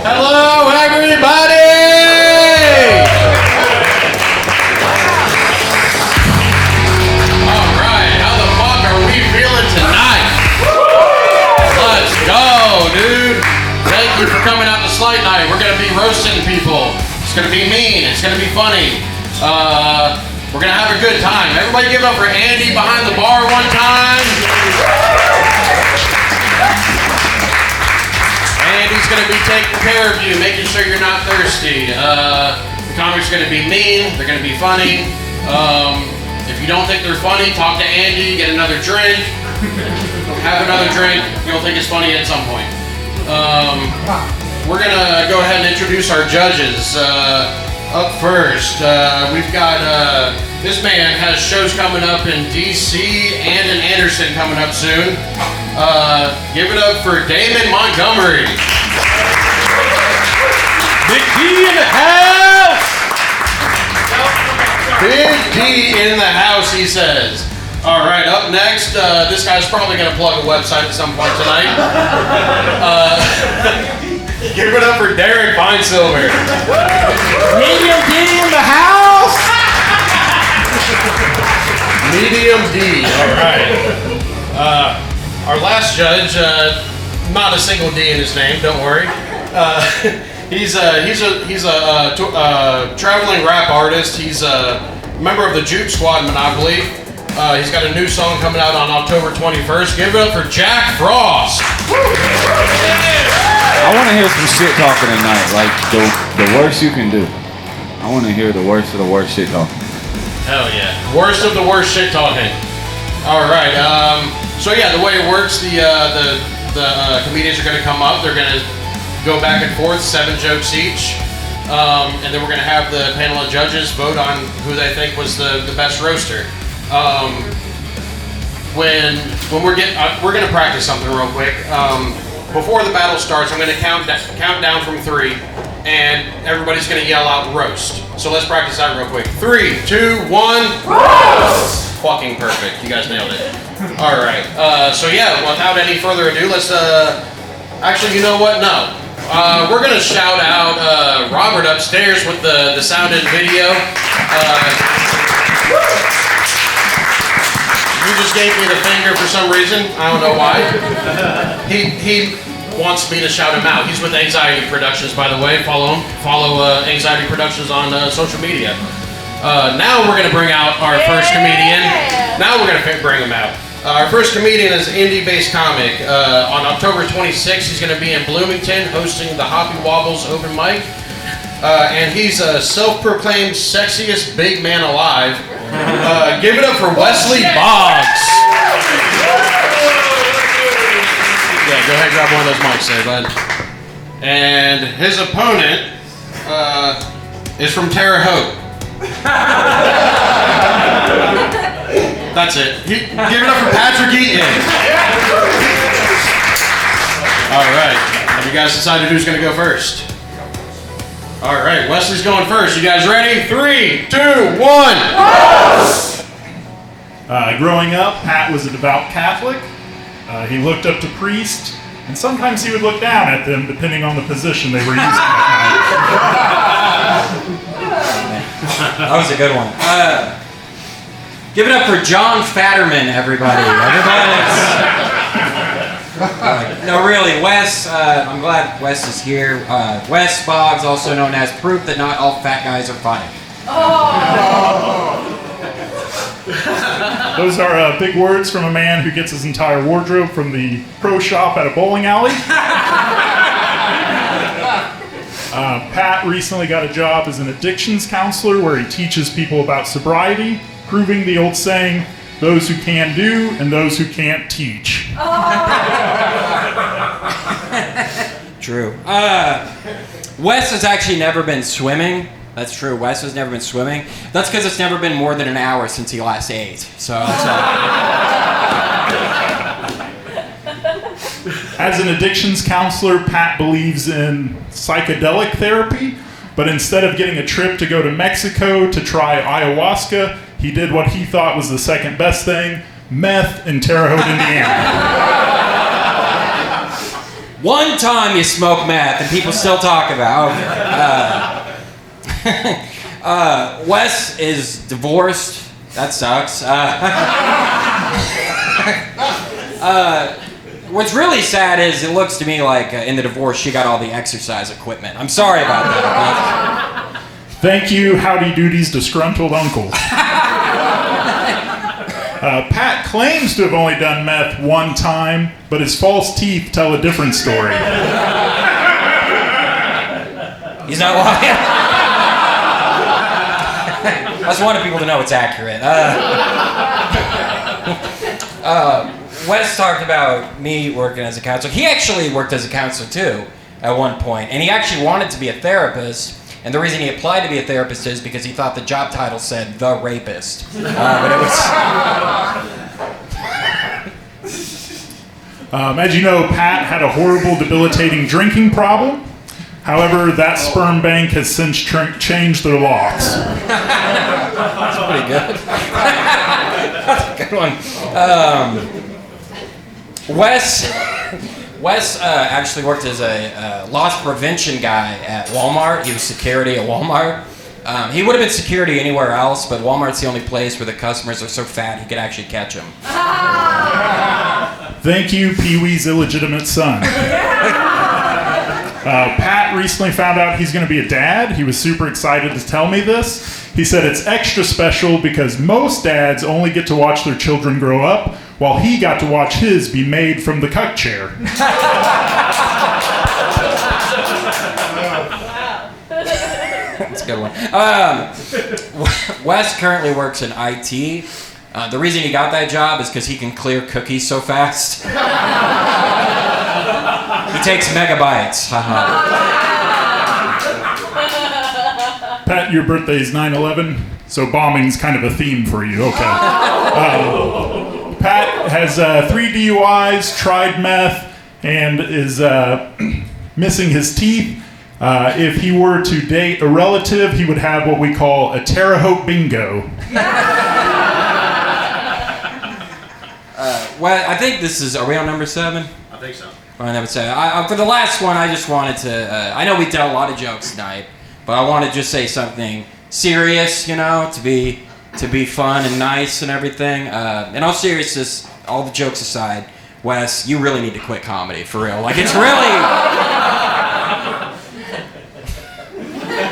Hello, everybody! All right, how the fuck are we feeling tonight? Let's go, dude. Thank you for coming out to Sleight night. We're gonna be roasting people. It's gonna be mean. It's gonna be funny. We're gonna have a good time. Everybody give up for Andy behind the bar one time. Andy's gonna be taking care of you, making sure you're not thirsty. The comics are gonna be mean. They're gonna be funny. If you don't think they're funny, talk to Andy. Get another drink. Have another drink. You'll think it's funny at some point. We're gonna go ahead and introduce our judges. Up first, we've got, this man has shows coming up in DC and in Anderson coming up soon. Give it up for Damon Montgomery. Big D in the house! Big D in the house, he says. All right, up next, this guy's probably gonna plug a website at some point tonight. Give it up for Darron Finesilver. Medium D in the house. Medium D. All right. Our last judge, not a single D in his name. Don't worry. He's a traveling rap artist. He's a member of the Juke Squad Monopoly. He's got a new song coming out on October 21st. Give it up for Jak Frozt. I want to hear some shit talking tonight, like the worst you can do. I want to hear the worst of the worst shit talking. Hell yeah. Worst of the worst shit talking. All right. So yeah, the way it works, the comedians are going to come up. They're going to go back and forth, 7 jokes each. And then we're going to have the panel of judges vote on who they think was the best roaster. When we're going to practice something real quick. Before the battle starts, I'm going to count down from 3, and everybody's going to yell out roast. So let's practice that real quick. 3, 2, 1. Roast! Fucking perfect. You guys nailed it. All right. So yeah, without any further ado, let's. Actually, you know what? No. We're going to shout out Robert upstairs with the sound and video. You just gave me the finger for some reason. I don't know why. He wants me to shout him out. He's with Anxiety Productions, by the way. Follow him. Follow Anxiety Productions on social media. Now we're going to bring out our first comedian. Now we're going to bring him out. Our first comedian is an indie-based comic. On October 26th, he's going to be in Bloomington hosting the Hoppy Wobbles open mic. And he's a self-proclaimed sexiest big man alive. Give it up for Wesley Boggs. Yeah, go ahead and grab one of those mics there, bud. And his opponent is from Terre Haute. That's it. Give it up for Patrick Eaton. All right. Have you guys decided who's going to go first? All right, Wesley's going first. You guys ready? 3, 2, 1. Growing up, Pat was a devout Catholic. He looked up to priests, and sometimes he would look down at them, depending on the position they were using that night. That was a good one. Give it up for John Fatterman, everybody. No, really, Wes, I'm glad Wes is here. Wes Boggs, also known as proof that not all fat guys are funny. Those are big words from a man who gets his entire wardrobe from the pro shop at a bowling alley. Pat recently got a job as an addictions counselor where he teaches people about sobriety, proving the old saying, those who can do and those who can't teach. True. Wes has actually never been swimming. That's true. Wes has never been swimming. That's because it's never been more than an hour since he last ate. So. As an addictions counselor, Pat believes in psychedelic therapy, but instead of getting a trip to go to Mexico to try ayahuasca, he did what he thought was the second best thing, meth in Terre Haute, Indiana. One time you smoke meth and people still talk about. Okay. Wes is divorced. That sucks. What's really sad is it looks to me like in the divorce she got all the exercise equipment. I'm sorry about that. Thank you, Howdy Doody's disgruntled uncle. Pat claims to have only done meth one time, but his false teeth tell a different story. He's not lying. I just wanted people to know it's accurate. Wes talked about me working as a counselor. He actually worked as a counselor too at one point, and he actually wanted to be a therapist. And the reason he applied to be a therapist is because he thought the job title said "the rapist," but it was. As you know, Pat had a horrible, debilitating drinking problem. However, that sperm bank has since changed their locks. That's pretty good. That's a good one. Wes actually worked as a loss prevention guy at Walmart. He was security at Walmart. He would have been security anywhere else, but Walmart's the only place where the customers are so fat he could actually catch them. Thank you, Pee-wee's illegitimate son. Pat recently found out he's going to be a dad. He was super excited to tell me this. He said it's extra special because most dads only get to watch their children grow up, while he got to watch his be made from the cuck chair. That's a good one. Wes currently works in IT. The reason he got that job is because he can clear cookies so fast. He takes megabytes. Pat, your birthday's 9/11, so bombing's kind of a theme for you. Okay. Pat has 3 DUIs, tried meth, and is missing his teeth. If he were to date a relative, he would have what we call a Terre Haute bingo. Well, I think this is. Are we on number 7? I think so. We're on number 7. For the last one, I just wanted to. I know we tell a lot of jokes tonight, but I want to just say something serious. You know, to be fun and nice and everything. In all seriousness, all the jokes aside, Wes, you really need to quit comedy for real. Like it's really.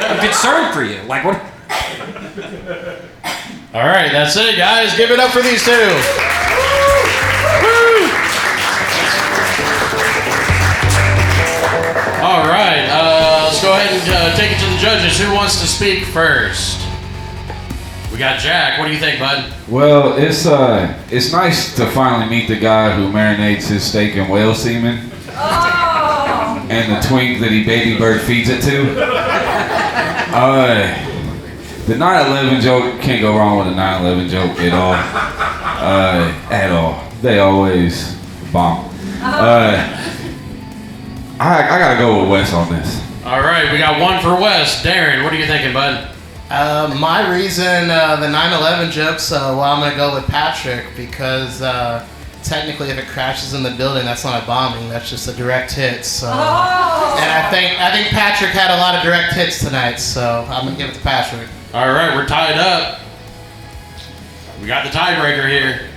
I'm concerned for you. Like what? All right, that's it, guys. Give it up for these two. All right, let's go ahead and take it to the judges. Who wants to speak first? We got Jak. What do you think, bud? Well, it's nice to finally meet the guy who marinates his steak in whale semen. And the twink that he baby bird feeds it to. The 9/11 joke, can't go wrong with a 9/11 joke at all. At all. They always bomb. I gotta go with Wes on this. All right, we got one for Wes. Darren, what are you thinking, bud? My reason, the 9/11 jokes, well, I'm going to go with Patrick because technically if it crashes in the building, that's not a bombing. That's just a direct hit. So, and I think Patrick had a lot of direct hits tonight, so I'm going to give it to Patrick. All right, we're tied up. We got the tiebreaker here.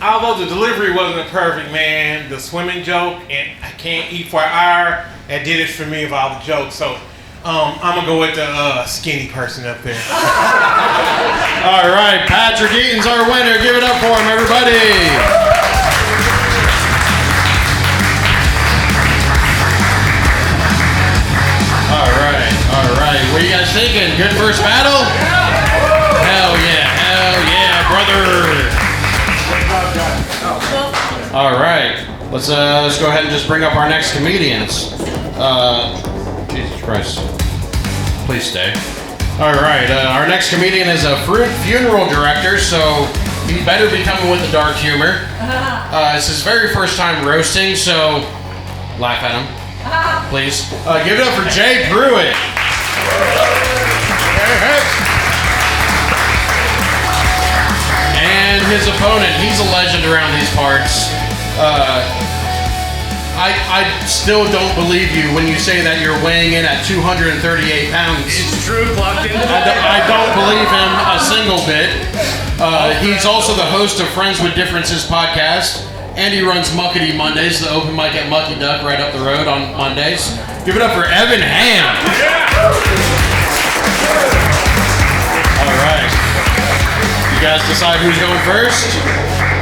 Although the delivery wasn't perfect, man, the swimming joke and I can't eat for an hour, that did it for me of all the jokes. So I'm going to go with the skinny person up there. All right, Patrick Eaton's our winner. Give it up for him, everybody. All right. What are you guys thinking? Good first battle? Hell yeah, brother. All right, let's go ahead and just bring up our next comedians. Jesus Christ. Please stay. All right, our next comedian is a funeral director, so he better be coming with the dark humor. It's his very first time roasting, so laugh at him, please. Give it up for Jay Prewitt. And his opponent, he's a legend around these parts. I still don't believe you when you say that you're weighing in at 238 pounds. It's true, clocked in. I don't believe him a single bit. He's also the host of Friends with Differences podcast, and he runs Muckety Mondays, the open mic at Mucky Duck right up the road on Mondays. Give it up for Evan Ham. All right. You guys decide who's going first?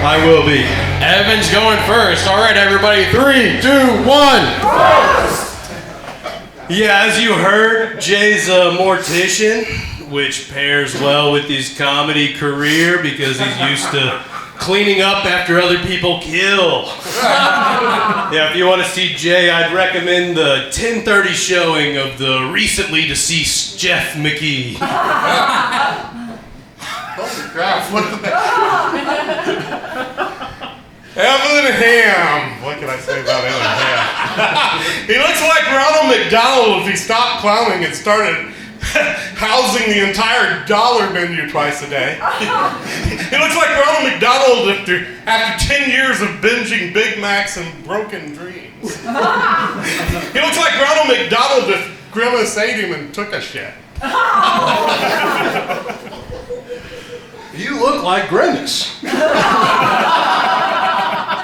I will be. Evan's going first. All right, everybody. 3, 2, 1. Yeah, as you heard, Jay's a mortician, which pairs well with his comedy career because he's used to cleaning up after other people kill. Yeah, if you want to see Jay, I'd recommend the 10:30 showing of the recently deceased Jeff McKee. Holy crap, what the Evan Ham. What can I say about Evan Ham? He looks like Ronald McDonald if he stopped clowning and started housing the entire dollar menu twice a day. He looks like Ronald McDonald after 10 years of binging Big Macs and broken dreams. He looks like Ronald McDonald if Grimace ate him and took a shit. You look like Grimace.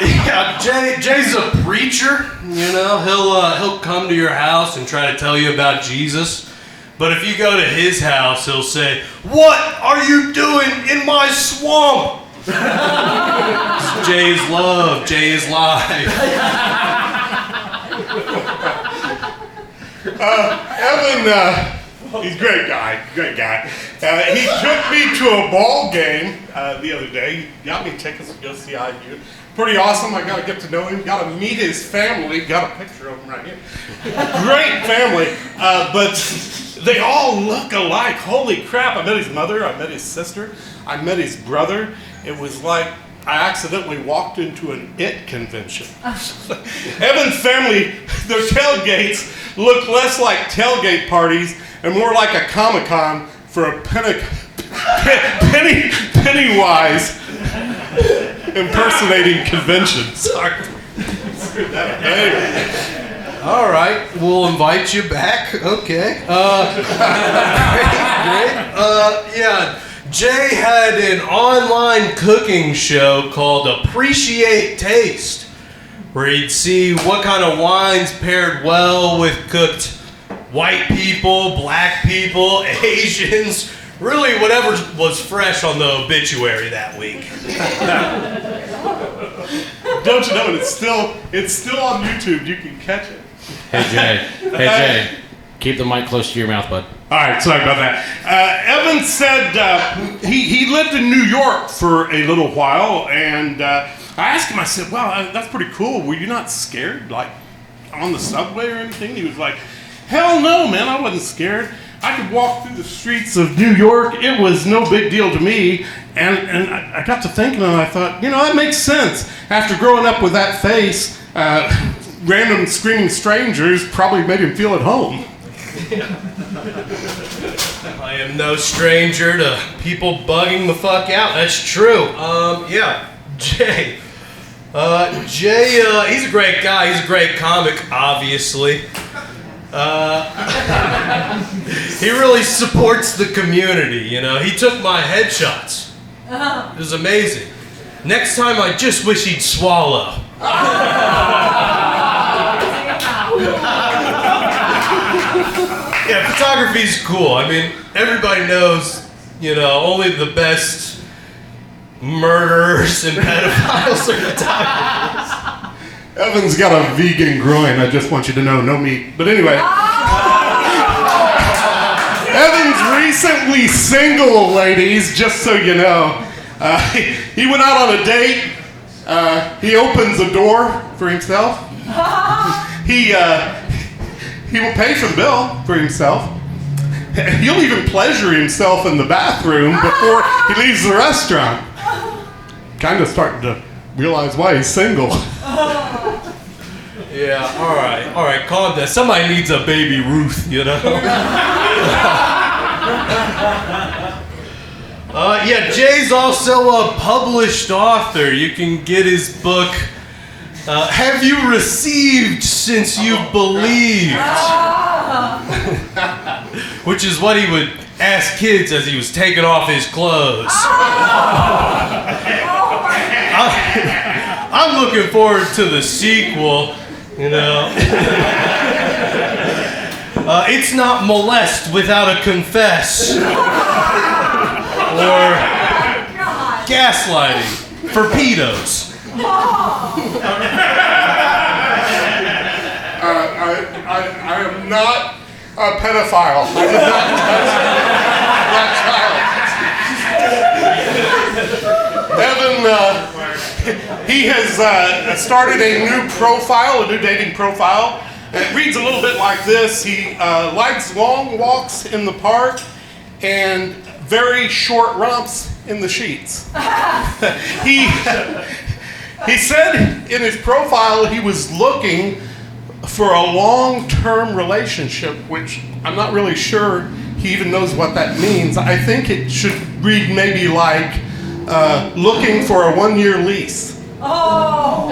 Yeah, Jay's a preacher. You know, he'll come to your house and try to tell you about Jesus. But if you go to his house, he'll say, "What are you doing in my swamp?" Jay is love. Jay is life. Evan, he's a great guy. He took me to a ball game the other day. He got me tickets to go see IU. Pretty awesome. I got to get to know him. Got to meet his family. Got a picture of him right here. Great family. But they all look alike. Holy crap. I met his mother. I met his sister. I met his brother. It was like I accidentally walked into an IT convention. Evan's family, their tailgates look less like tailgate parties and more like a Comic-Con for a Pennywise impersonating convention. Sorry. All right, we'll invite you back. Okay. Great. Yeah, Jay had an online cooking show called Appreciate Taste, where he'd see what kind of wines paired well with cooked white people, black people, Asians, really whatever was fresh on the obituary that week. Don't you know it? It's still on YouTube. You can catch it. Hey Jay, keep the mic close to your mouth, bud. All right, sorry about that. Evan said he lived in New York for a little while, and I asked him, I said, wow, that's pretty cool. Were you not scared, like, on the subway or anything? He was like, hell no, man, I wasn't scared. I could walk through the streets of New York. It was no big deal to me. And I got to thinking, and I thought, you know, that makes sense. After growing up with that face, random screaming strangers probably made him feel at home. I am no stranger to people bugging the fuck out. That's true. Yeah, Jay. Jay, he's a great guy. He's a great comic, obviously. He really supports the community, you know. He took my headshots. It was amazing. Next time, I just wish he'd swallow. Yeah, photography's cool. I mean, everybody knows, you know, only the best murderers and pedophiles are photographers. Evan's got a vegan groin, I just want you to know, no meat. But anyway. Evan's recently single, ladies, just so you know. He went out on a date. He opens a door for himself. He will pay for the bill for himself. He'll even pleasure himself in the bathroom before he leaves the restaurant. Kind of starting to realize why he's single. Yeah, all right, calm down. Somebody needs a baby Ruth, you know? Yeah, Jay's also a published author. You can get his book, Have you received since you believed? Which is what he would ask kids as he was taking off his clothes. I'm looking forward to the sequel, you know. It's not molest without a confess. Or gaslighting for pedos. I am not a pedophile. I did not touch that child. Evan, he has started a new profile, a new dating profile. It reads a little bit like this. He likes long walks in the park and very short romps in the sheets. He said in his profile he was looking for a long-term relationship, which I'm not really sure he even knows what that means. I think it should read maybe like looking for a 1-year lease. Oh!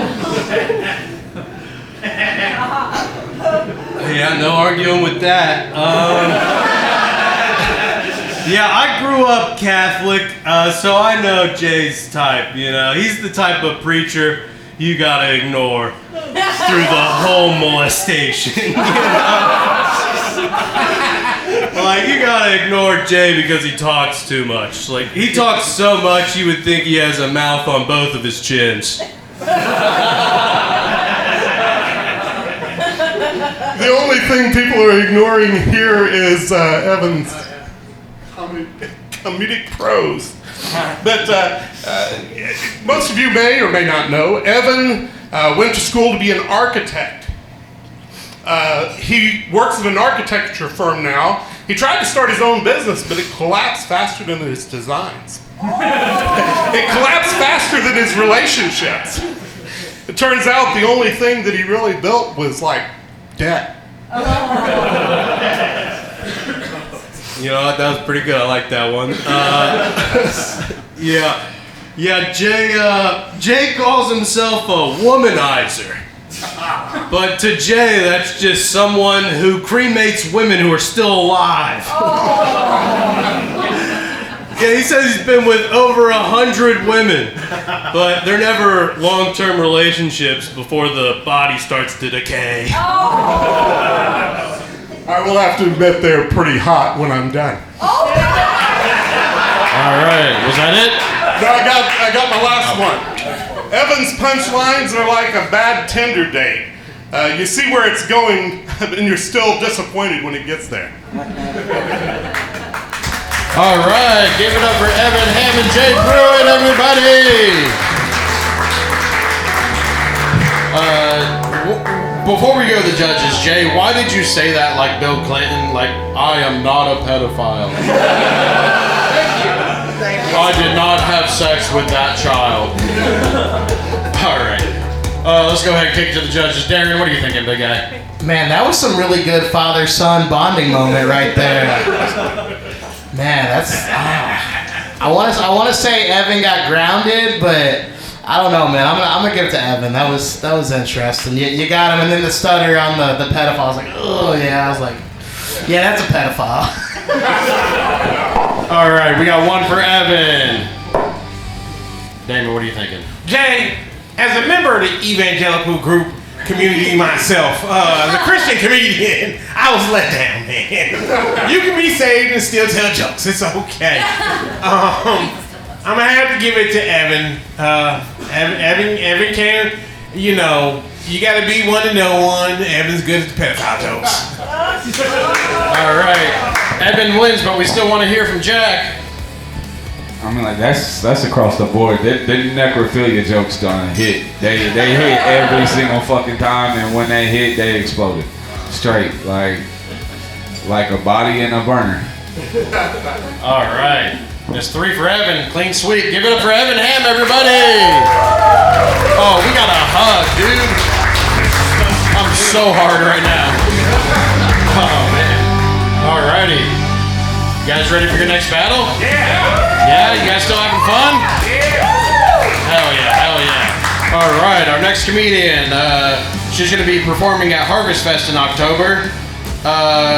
Yeah, no arguing with that. Yeah, I grew up Catholic, so I know Jay's type, you know. He's the type of preacher you gotta ignore through the whole molestation, you know? Like, you gotta ignore Jay because he talks too much. Like, he talks so much you would think he has a mouth on both of his chins. The only thing people are ignoring here is Evan's comedic prose. But most of you may or may not know, Evan went to school to be an architect. He works at an architecture firm now. He tried to start his own business, but it collapsed faster than his designs. It collapsed faster than his relationships. It turns out the only thing that he really built was like debt. You know what? That was pretty good. I like that one. Yeah. Jay calls himself a womanizer, but to Jay, that's just someone who cremates women who are still alive. Yeah, he says he's been with over 100 women, but they're never long-term relationships before the body starts to decay. I will have to admit they're pretty hot when I'm done. All right, was that it? No, I got my last one. Evan's punchlines are like a bad Tinder date. You see where it's going, and you're still disappointed when it gets there. All right, give it up for Evan, Hammond, Jay Prewitt, everybody. Before we go to the judges, Jay, why did you say that like Bill Clinton? Like, I am not a pedophile. I did not have sex with that child. All right. Let's go ahead and kick it to the judges. Darren, what are you thinking, big guy? Man, that was some really good father-son bonding moment right there. Man, that's... I want to say Evan got grounded, but I don't know, man. I'm gonna give it to Evan. That was interesting. You got him, and then the stutter on the pedophile. I was like, oh yeah. I was like, yeah, that's a pedophile. All right, we got one for Evan. Damon, what are you thinking? Jay, as a member of the evangelical group community myself, as a Christian comedian, I was let down, man. You can be saved and still tell jokes. It's okay. I'm gonna have to give it to Evan. Evan can, you know, you gotta be one to know one. Evan's good at the pedophile jokes. All right, Evan wins, but we still want to hear from Jak. I mean, like that's across the board. The necrophilia jokes gonna hit. They hit every single fucking time, and when they hit, they exploded straight, like a body in a burner. All right, there's 3 for Evan. Clean sweep. Give it up for Evan Ham, everybody. Oh, we got a hug, dude. I'm so hard right now. Oh man. All righty. You guys ready for your next battle? Yeah. Yeah, you guys still having fun? Yeah. Hell yeah, hell yeah. All right, our next comedian. She's going to be performing at Harvest Fest in October.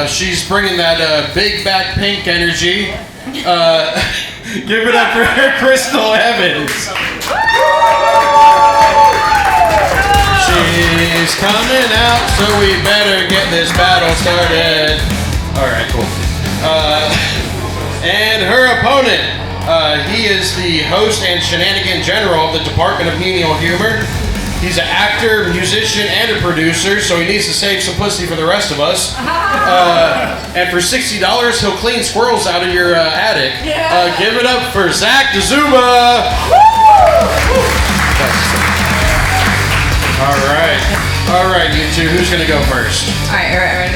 She's bringing that big back pink energy. Give it up for Krystal Evans. She's coming out, so we better get this battle started. All right, cool. And her opponent, he is the host and shenanigan general of the Department of Menial Humor. He's an actor, musician, and a producer, so he needs to save some pussy for the rest of us. And for $60, he'll clean squirrels out of your attic. Give it up for Zack Dzuba. All right, you two. Who's gonna go first? All right.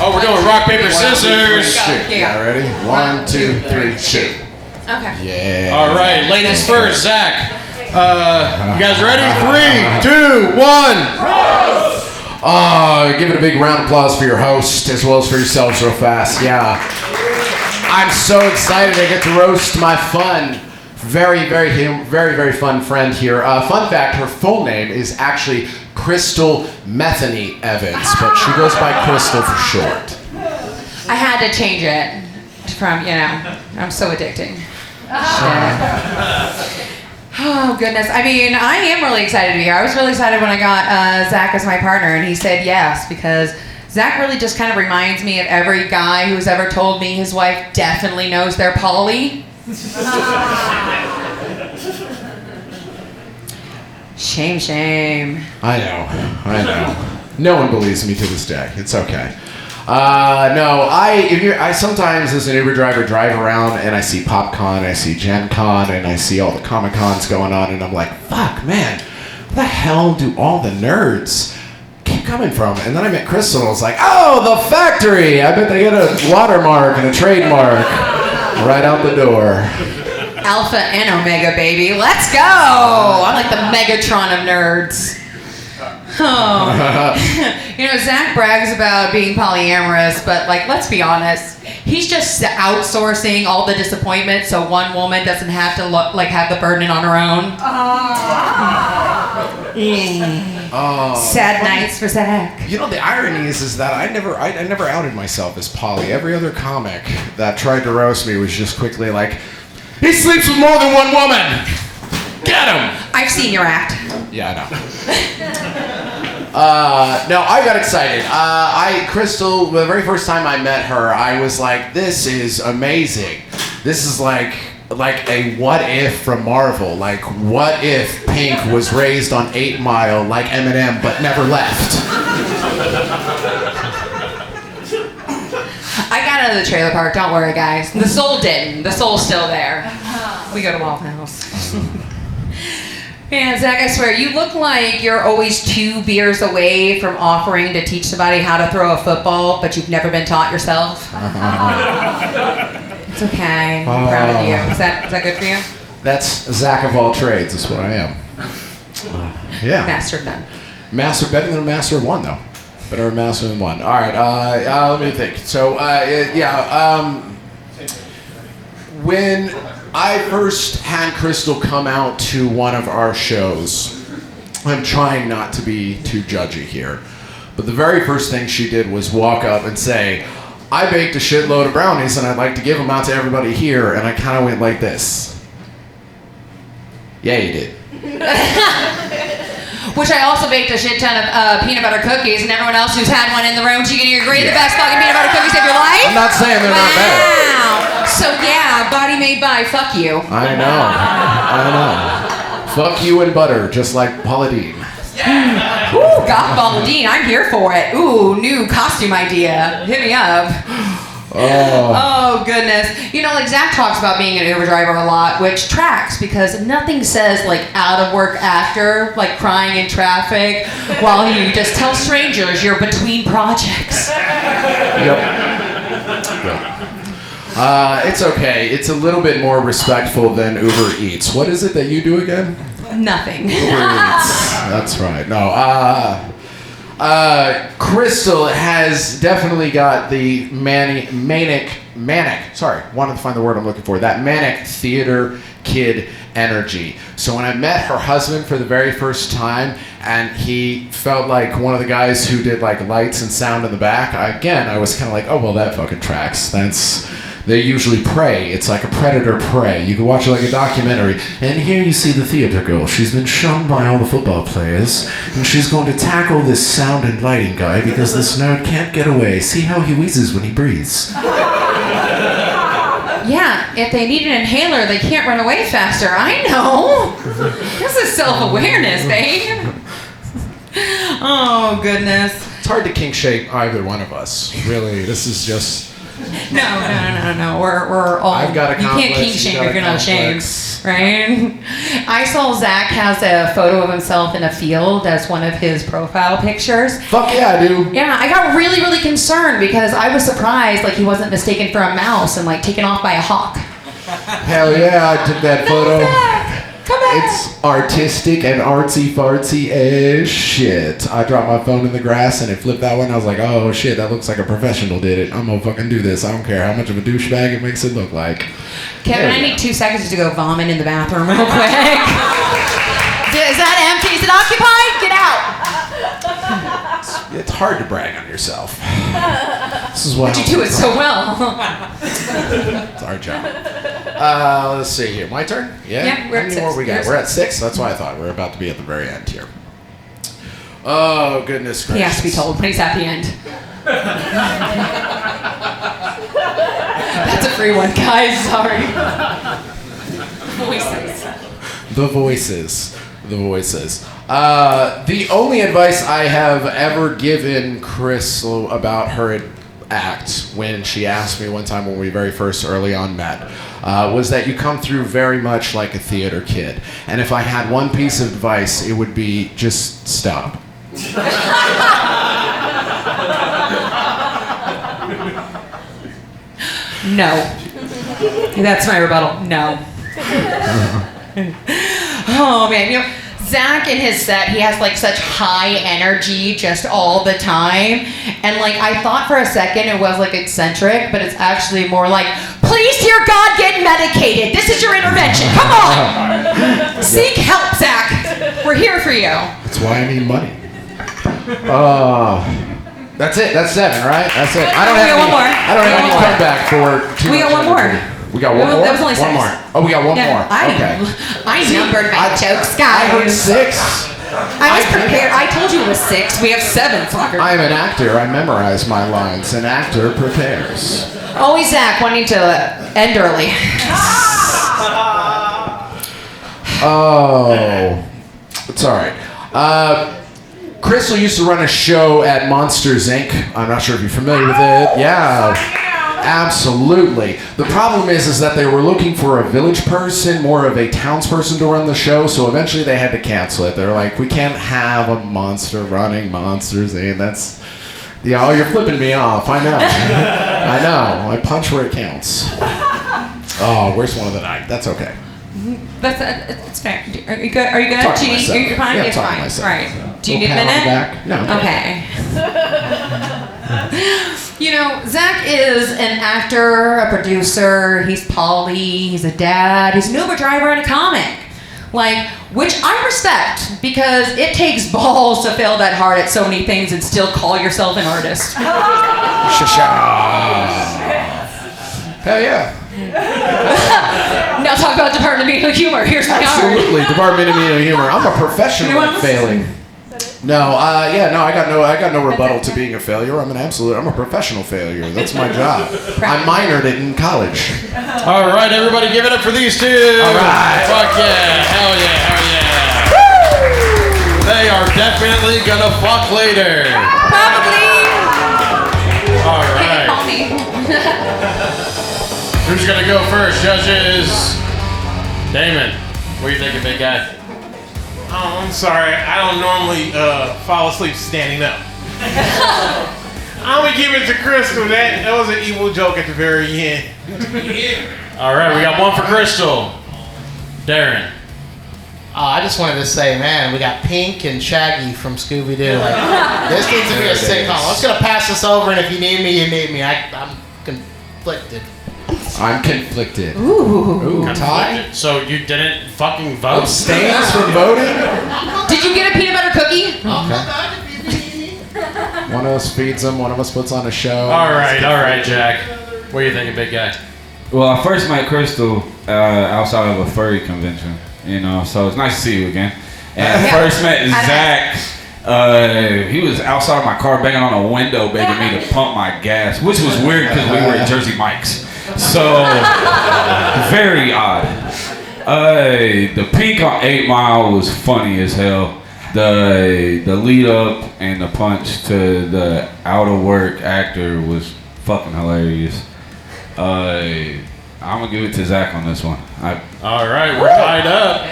Oh, we're doing rock, paper, scissors. Yeah. Ready? 1, 2, 3, shoot. Okay. Yeah. All right, ladies first. Zack. You guys ready? 3, 2, 1. Give it a big round of applause for your host as well as for yourselves real fast. Yeah. I'm so excited I get to roast my fun, very fun friend here. Fun fact, her full name is actually Krystal Metheny Evans, but she goes by Krystal for short. I had to change it from, I'm so addicting. Shit. Oh, goodness. I mean, I am really excited to be here. I was really excited when I got Zack as my partner, and he said yes, because Zack really just kind of reminds me of every guy who's ever told me his wife definitely knows they're poly. Shame. I know. No one believes me to this day. It's okay. I sometimes as an Uber driver drive around and I see PopCon, I see Gen Con, and I see all the Comic Cons going on, and I'm like, fuck, man, where the hell do all the nerds keep coming from? And then I met Krystal and I was like, oh, the factory! I bet they get a watermark and a trademark right out the door. Alpha and Omega, baby. Let's go! I'm like the Megatron of nerds. Oh. Zack brags about being polyamorous, but let's be honest. He's just outsourcing all the disappointment so one woman doesn't have to have the burden on her own. Sad nights for Zack. The irony is that I never outed myself as poly. Every other comic that tried to roast me was just quickly like, he sleeps with more than one woman! Get him! I've seen your act. Yeah, I know. No, I got excited. Krystal, the very first time I met her, I was like, this is amazing. This is like a what if from Marvel. Like, what if Pink was raised on 8 Mile like Eminem but never left? I got out of the trailer park, don't worry, guys. The soul didn't. The soul's still there. We go to Waffle House. Man, Zack, I swear, you look like you're always 2 beers away from offering to teach somebody how to throw a football, but you've never been taught yourself. It's okay. I'm proud of you. Is that good for you? That's Zack of all trades, is what I am. Yeah. Master of none. Better than a master of one, though. Better a master than one. All right, let me think. So, when I first had Krystal come out to one of our shows, I'm trying not to be too judgy here, but the very first thing she did was walk up and say, I baked a shitload of brownies and I'd like to give them out to everybody here, and I kind of went like this. Yeah, you did. Which I also baked a shit ton of peanut butter cookies, and everyone else who's had one in the room, you can agree the best fucking peanut butter cookies of your life? I'm not saying they're not bad. Wow. So yeah, body made by fuck you. I know. Fuck you and butter, just like Paula Deen. Yeah. Ooh, got Paula Deen. I'm here for it. Ooh, new costume idea. Hit me up. Oh goodness. Zack talks about being an Uber driver a lot, which tracks because nothing says out of work actor like crying in traffic while you just tell strangers you're between projects. Yep. It's okay. It's a little bit more respectful than Uber Eats. What is it that you do again? Nothing. Uber Eats. That's right. No. Krystal has definitely got the manic, sorry, wanted to find the word I'm looking for, that manic theater kid energy. So when I met her husband for the very first time, and he felt like one of the guys who did like lights and sound in the back, I was kind of like, oh, well, that fucking tracks. They usually prey. It's like a predator prey. You can watch it like a documentary. And here you see the theater girl. She's been shown by all the football players, and she's going to tackle this sound and lighting guy because this nerd can't get away. See how he wheezes when he breathes. Yeah, if they need an inhaler, they can't run away faster. I know. This is self-awareness, babe. Oh, goodness. It's hard to kink shape either one of us. Really, this is just... No. We're all... I've got a complex. You can't kink shame if you're not ashamed, right? I saw Zack has a photo of himself in a field as one of his profile pictures. Fuck yeah, I do. Yeah, I got really, really concerned because I was surprised like he wasn't mistaken for a mouse and like taken off by a hawk. Hell yeah, I took that photo. Zack, come back. It's artistic and artsy-fartsy as shit. I dropped my phone in the grass and it flipped that one. I was like, oh shit, that looks like a professional did it. I'm gonna fucking do this. I don't care how much of a douchebag it makes it look like. Kevin, I need 2 seconds to go vomit in the bathroom real quick. Is that empty? Is it occupied? Get out. It's hard to brag on yourself. This is why But you do it so well. It's our job. Let's see here. My turn? Yeah, we're at How many 6. more we got? We're at 6? That's why I thought. We're about to be at the very end here. Oh, goodness gracious. He has to be told, but he's at the end. That's a free one, guys. Sorry. The voices. The only advice I have ever given Krystal about her act when she asked me one time when we very first early on met was that you come through very much like a theater kid. And if I had one piece of advice, it would be just stop. No. That's my rebuttal. No. Oh, man. You know, Zack in his set, he has like such high energy just all the time. And like, I thought for a second it was like eccentric, but it's actually more like, please, dear God, get medicated. This is your intervention. Come on. Seek help, Zack. We're here for you. That's why I need money. That's it. That's 7, right? That's it. I don't have any comeback for too We much got one more. energy. We got one more? That was only 6. One more. Oh, we got one more. Okay. I numbered my jokes, guys. I heard 6. I was prepared. I told you it was 6. We have 7, fucker. I am an actor. I memorize my lines. An actor prepares. Always Zack wanting to end early. Oh. It's all right. Krystal used to run a show at Monsters, Inc. I'm not sure if you're familiar with it. Yeah. Absolutely. The problem is that they were looking for a village person, more of a townsperson to run the show, so eventually they had to cancel it. They're like, we can't have a monster running Monsters, and that's... Yeah, oh, you're flipping me off. I know. I know. I punch where it counts. Oh, worst one of the night. That's okay. It's fair. Are you good? Are you good? Talk to Do you need, myself. you're fine? Yeah, It's talk to fine. myself. Right. Do you need a Pat on the minute? back? No. Okay. You know, Zack is an actor, a producer, he's poly, he's a dad, he's an Uber driver and a comic. Like, which I respect, because it takes balls to fail that hard at so many things and still call yourself an artist. Hell yeah. Now talk about Department of Media Humor. Here's my art. Absolutely, Department of Media Humor. I'm a professional at failing. No, I got no rebuttal to being a failure. I'm a professional failure. That's my job. I minored it in college. All right, everybody, give it up for these two. All right. Fuck yeah, hell yeah, hell yeah. Woo! They are definitely gonna fuck later. Probably. All right. Call me. Who's gonna go first, judges? Damon, what do you thinking, big guy? Oh, I'm sorry. I don't normally fall asleep standing up. I'm gonna give it to Krystal. That was an evil joke at the very end. All right, we got one for Krystal. Darren. I just wanted to say, man, we got Pink and Shaggy from Scooby-Doo. Like, this needs to be a sitcom. I'm just gonna pass this over, and if you need me, you need me. I'm conflicted. I'm conflicted. Ooh. Tie? So you didn't fucking vote? Abstains from voting? Did you get a peanut butter cookie? One of us feeds him, one of us puts on a show. All right, Jack. What do you think, big guy? Well, I first met Krystal outside of a furry convention, you know, so it's nice to see you again. And I first met Zack. He was outside my car banging on a window begging me to pump my gas, which was weird because we were at Jersey Mike's. So, very odd. The Pink on 8 Mile was funny as hell. The lead up and the punch to the out of work actor was fucking hilarious. I'm gonna give it to Zack on this one. All right, we're tied up.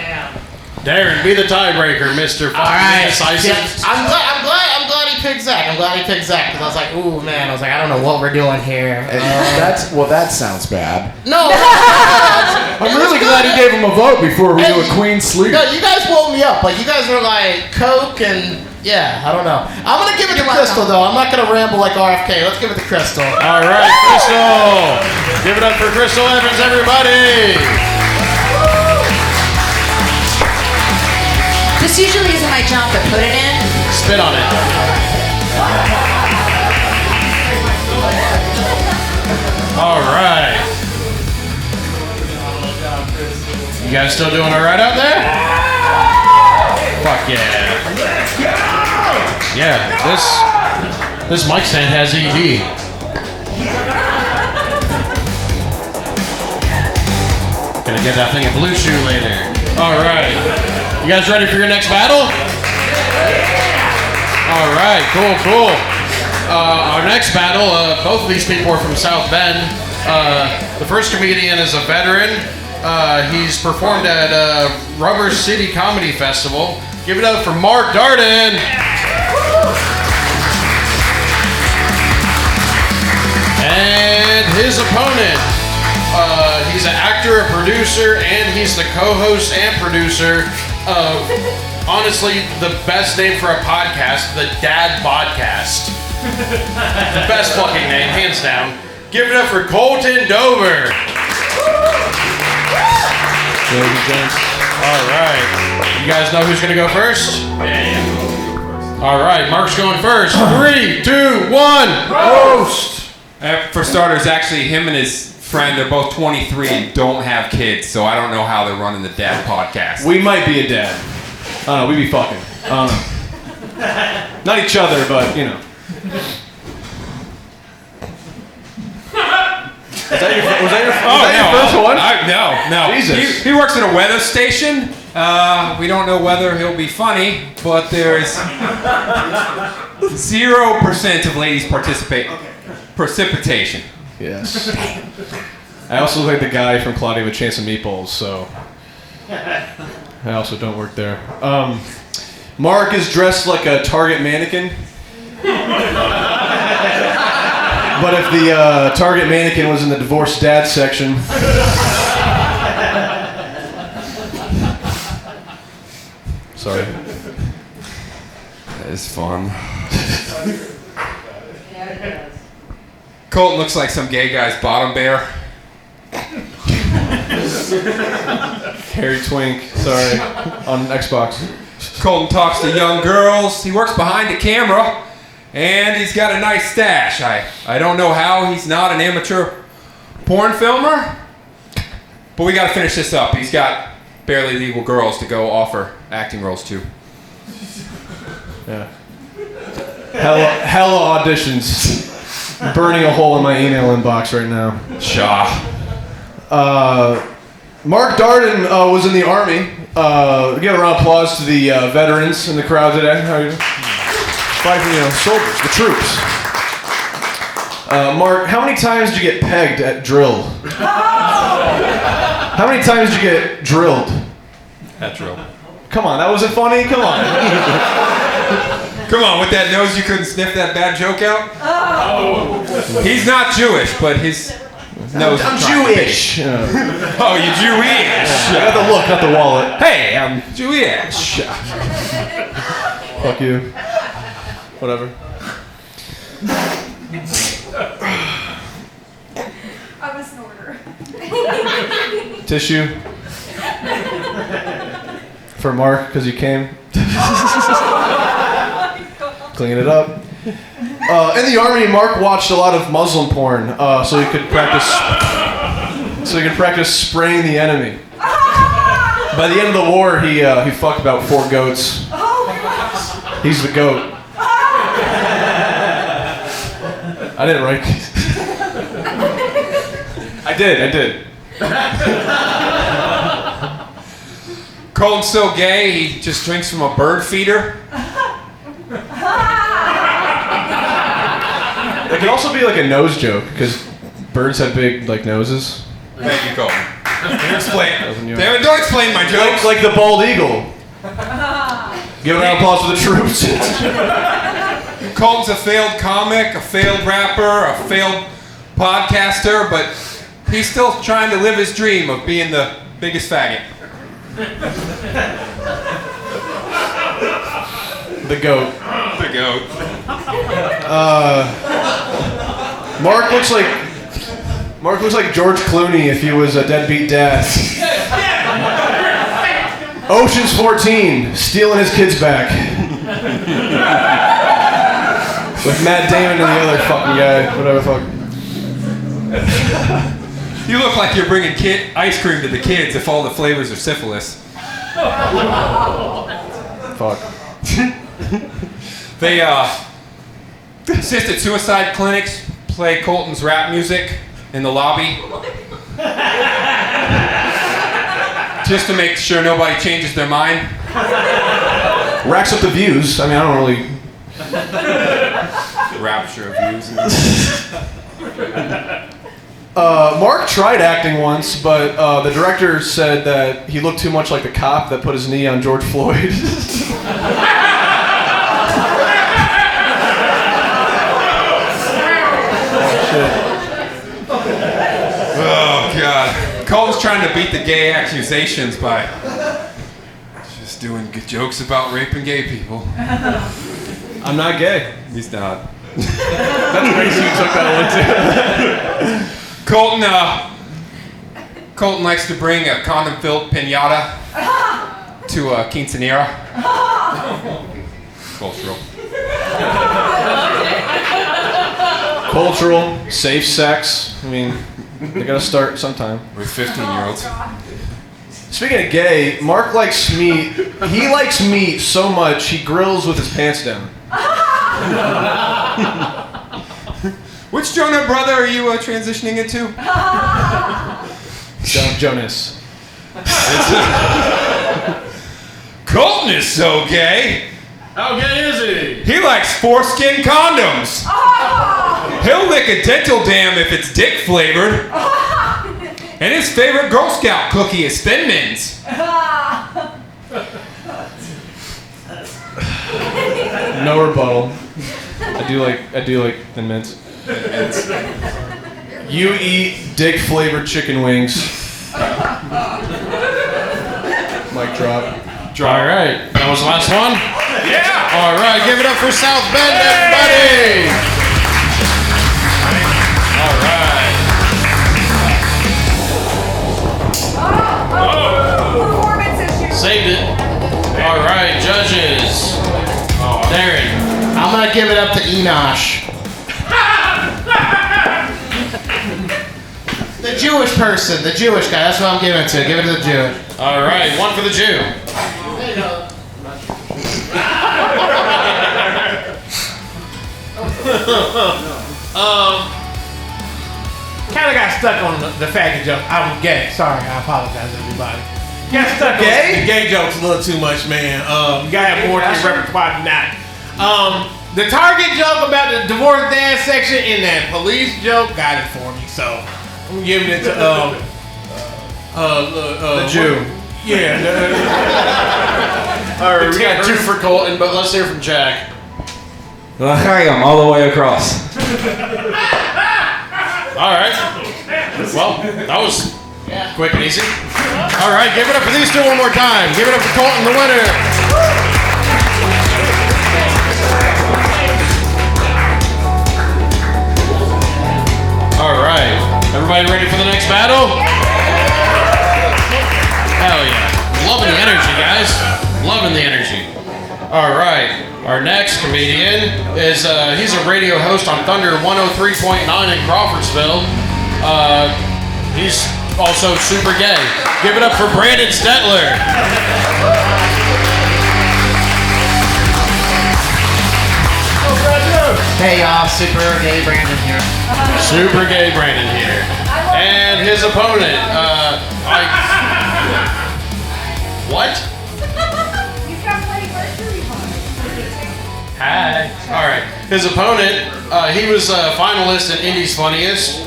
Darren, be the tiebreaker, Mr. All right. Indecisive. Yeah, I'm glad he picked Zack. I'm glad he picked Zack because I was like, ooh man, I don't know what we're doing here. That sounds bad. No. I'm really glad he gave him a vote before we do a Queen sleep. No, you guys woke me up. Like you guys were like Coke and yeah, I don't know. I'm gonna give it to Krystal though. I'm not gonna ramble like RFK. Let's give it to Krystal. All right, Krystal. Give it up for Krystal Evans, everybody. This usually isn't my job to put it in. Spit on it. All right. You guys still doing all right out there? Fuck yeah. Yeah, this mic stand has ED. Gonna get that thing a blue shoe later. All right. You guys ready for your next battle? All right, cool. Our next battle, both of these people are from South Bend. The first comedian is a veteran. He's performed at Rubber City Comedy Festival. Give it up for Mark Darden. And his opponent, he's an actor, a producer, and he's the co-host and producer of, honestly, the best name for a podcast, the Dad Podcast. The best fucking name, hands down. Give it up for Koleton Dover. All right. You guys know who's going to go first? All right, Mark's going first. 3, 2, 1. Roast. For starters, actually, him and his friend are both 23 and don't have kids, so I don't know how they're running the Dad Podcast. We might be a dad. I don't know, we be fucking. I don't know. Not each other, but, you know. Was that your first one? No. Jesus. He works at a weather station. We don't know whether he'll be funny, but there's 0% of ladies precipitation. Yes. I also look like the guy from Claudia with Chance of Meatballs, so I also don't work there. Mark is dressed like a Target mannequin. But if the Target mannequin was in the divorced dad section. Sorry. That is fun. Koleton looks like some gay guy's bottom bear. Harry Twink, sorry, on Xbox. Koleton talks to young girls. He works behind the camera, and he's got a nice stash. I don't know how he's not an amateur porn filmer, but we got to finish this up. He's got barely legal girls to go offer acting roles to. Yeah. Hella auditions. Burning a hole in my email inbox right now. Shaw. Mark Darden was in the Army. Give a round of applause to the veterans in the crowd today. How are you? Fighting, soldiers, the troops. Mark, how many times did you get pegged at drill? How many times did you get drilled? At drill. Come on, that wasn't funny? Come on. Come on, with that nose you couldn't sniff that bad joke out? Oh. He's not Jewish, but his Nose I'm trying to be. Jewish. Oh, you're Jewish. I got the look, not the wallet. Hey, I'm Jewish. Fuck you. Whatever. I'm a snorter. Tissue. For Mark, because you came. Clean it up. In the army, Mark watched a lot of Muslim porn, so he could practice. So he could practice spraying the enemy. By the end of the war, he fucked about 4 goats. He's the goat. I didn't write these. I did. Koleton's so gay, he just drinks from a bird feeder. It could also be like a nose joke, because birds have big like noses. Thank you, Koleton. Explain. Damn Damn it, don't explain my jokes. Like the bald eagle. Give a round of applause for the troops. Koleton's a failed comic, a failed rapper, a failed podcaster, but he's still trying to live his dream of being the biggest faggot. The goat. The goat. Mark looks like George Clooney if he was a deadbeat dad. Ocean's 14, stealing his kids back. With Matt Damon and the other fucking guy, whatever fuck. You look like you're bringing ice cream to the kids if all the flavors are syphilis. Fuck. They, assisted suicide clinics play Koleton's rap music in the lobby. Just to make sure nobody changes their mind. Racks up the views. I mean, I don't really... Rapture of views. Mark tried acting once, but the director said that he looked too much like the cop that put his knee on George Floyd. Oh, God. Koleton's trying to beat the gay accusations by just doing good jokes about raping gay people. I'm not gay. He's not. That's crazy you took that one, too. Koleton likes to bring a condom-filled pinata to a quinceanera. Cultural, safe sex. I mean, they gotta start sometime. With 15-year-olds. Speaking of gay, Mark likes meat. He likes meat so much he grills with his pants down. Which Jonah brother are you transitioning into? Jonas. Koleton is so gay. How gay is he? He likes foreskin condoms. He'll lick a dental dam if it's dick flavored. And his favorite Girl Scout cookie is Thin Mints. No rebuttal. I do like Thin Mints. You eat dick flavored chicken wings. Mic drop. All right, that was the last one? Yeah! All right, give it up for South Bend, everybody! All right. Performance issue. Saved it. All right, judges. Darren. I'm gonna give it up to Enosh. The Jewish person, the Jewish guy. That's what I'm giving it to. Give it to the Jew. All right, one for the Jew. There you go. Kind of got stuck on the faggot joke. I was gay. Sorry, I apologize, everybody. Got stuck on the gay jokes a little too much, man. You gotta have more to your repertoire than that. The Target joke about the divorced dad section and that police joke got it for me. So I'm giving it to The Jew. Yeah. All right, we got 2 for Koleton, but let's hear from Jak. I am all the way across. All right. Well, that was quick and easy. All right, give it up for these two one more time. Give it up for Colton, the winner. All right, everybody ready for the next battle? Hell yeah. Loving the energy, guys. Loving the energy. All right, our next comedian is, he's a radio host on Thunder 103.9 in Crawfordsville. He's also super gay. Give it up for Brandon Stetler. Hey y'all, super gay Brandon here. Super gay Brandon here. And his opponent, what? He's got plenty grocery Hi. All right. His opponent, he was a finalist in Indy's Funniest.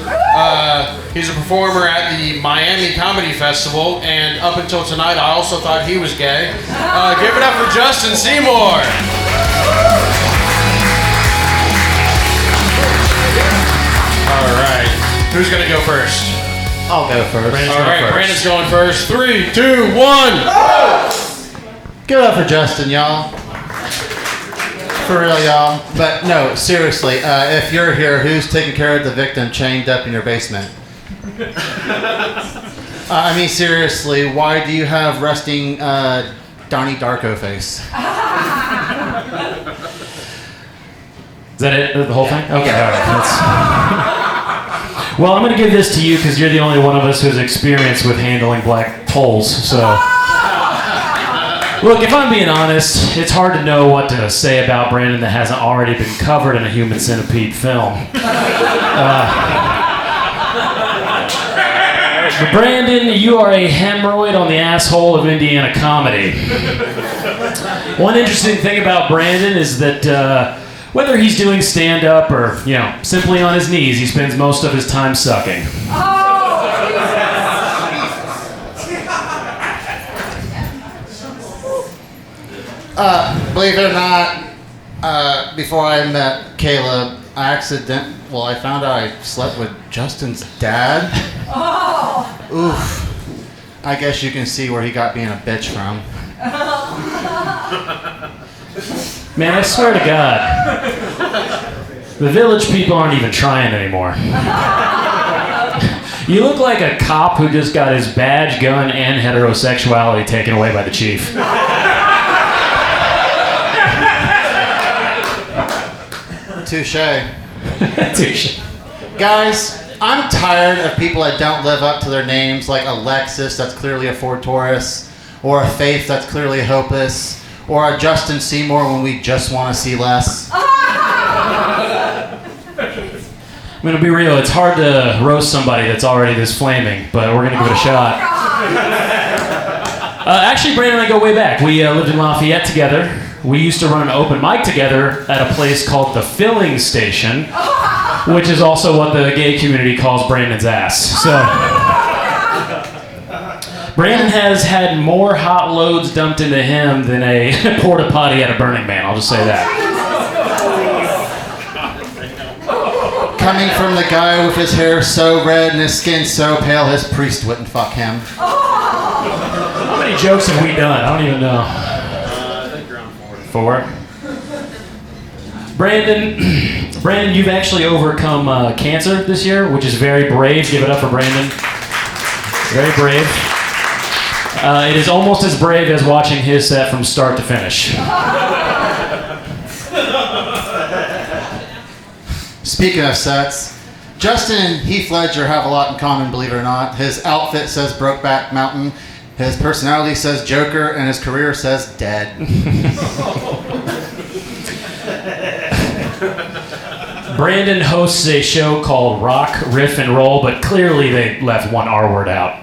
He's a performer at the Miami Comedy Festival, and up until tonight, I also thought he was gay. Give it up for Justin Seymour. All right. Who's gonna go first? I'll go first. All right, Brandon's going first. 3, 2, 1. Give it up for Justin, y'all. For real, y'all. But no, seriously, if you're here, who's taking care of the victim chained up in your basement? I mean, seriously, why do you have resting Donnie Darko face? Is that it? The whole thing? Okay, all right. Well, I'm going to give this to you because you're the only one of us who's experienced with handling black holes. So, look, if I'm being honest, it's hard to know what to say about Brandon that hasn't already been covered in a Human Centipede film. Brandon, you are a hemorrhoid on the asshole of Indiana comedy. One interesting thing about Brandon is that whether he's doing stand-up or, simply on his knees, he spends most of his time sucking. Believe it or not, before I met Caleb, I found out I slept with Justin's dad. Oof. I guess you can see where he got being a bitch from. Man, I swear to God, the village people aren't even trying anymore. You look like a cop who just got his badge, gun, and heterosexuality taken away by the chief. Touche. Touche. Guys, I'm tired of people that don't live up to their names, like Alexis, that's clearly a Ford Taurus, or a Faith, that's clearly a Hopus, or a Justin Seymour when we just want to see less. I'm going to be real, it's hard to roast somebody that's already this flaming, but we're going to give it a shot. Actually, Brandon and I go way back. We lived in Lafayette together. We used to run an open mic together at a place called the Filling Station, which is also what the gay community calls Brandon's ass. So, Brandon has had more hot loads dumped into him than a porta potty at a Burning Man. I'll just say that. Coming from the guy with his hair so red and his skin so pale, his priest wouldn't fuck him. How many jokes have we done? I don't even know. I think you're on 4. Brandon, you've actually overcome cancer this year, which is very brave. Give it up for Brandon. Very brave. It is almost as brave as watching his set from start to finish. Speaking of sets, Justin and Heath Ledger have a lot in common, believe it or not. His outfit says Brokeback Mountain, his personality says Joker, and his career says dead. Brandon hosts a show called Rock, Riff, and Roll, but clearly they left one R word out.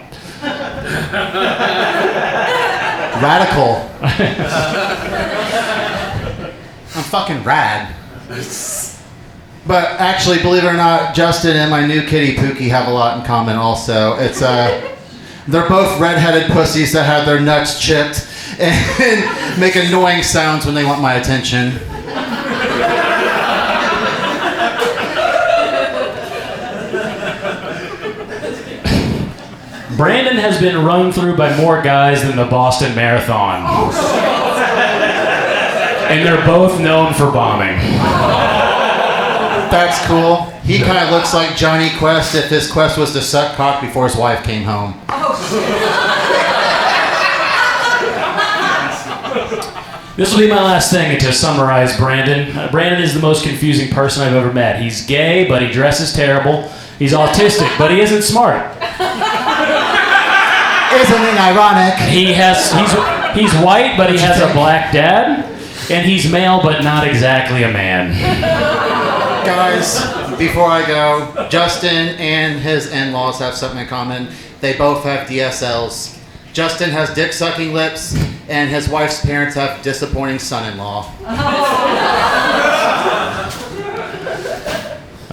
Radical. I'm fucking rad. But actually, believe it or not, Justin and my new kitty Pookie have a lot in common also. It's they're both redheaded pussies that have their nuts chipped and make annoying sounds when they want my attention. Brandon has been run through by more guys than the Boston Marathon. And they're both known for bombing. That's cool. He kind of looks like Johnny Quest if his quest was to suck cock before his wife came home. This will be my last thing to summarize Brandon. Brandon is the most confusing person I've ever met. He's gay, but he dresses terrible. He's autistic, but he isn't smart. Isn't it ironic? He's white, but he has a black dad. And he's male, but not exactly a man. Guys, before I go, Justin and his in-laws have something in common. They both have DSLs. Justin has dick-sucking lips, and his wife's parents have disappointing son-in-law.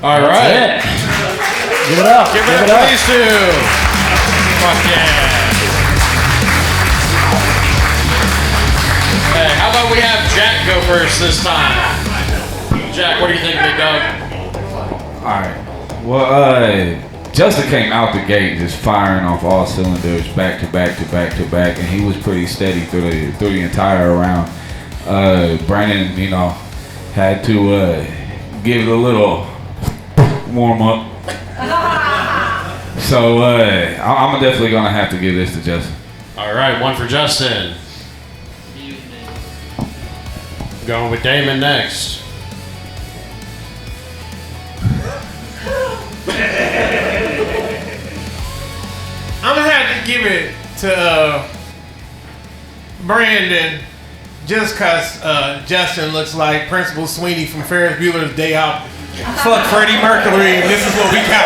All right. That's it. Give it up. Give it up for these two. Fuck yeah. Hey, how about we have Jak go first this time? Jak, what do you think, big dog? Alright. Well, Justin came out the gate just firing off all cylinders back to back to back to back, and he was pretty steady through the entire round. Brandon, had to give it a little warm up. So I'm definitely gonna have to give this to Justin. All right, one for Justin. Going with Damon next. I'm gonna have to give it to Brandon just cause Justin looks like Principal Sweeney from Ferris Bueller's Day Out. Fuck Freddie Mercury, and this is what we got.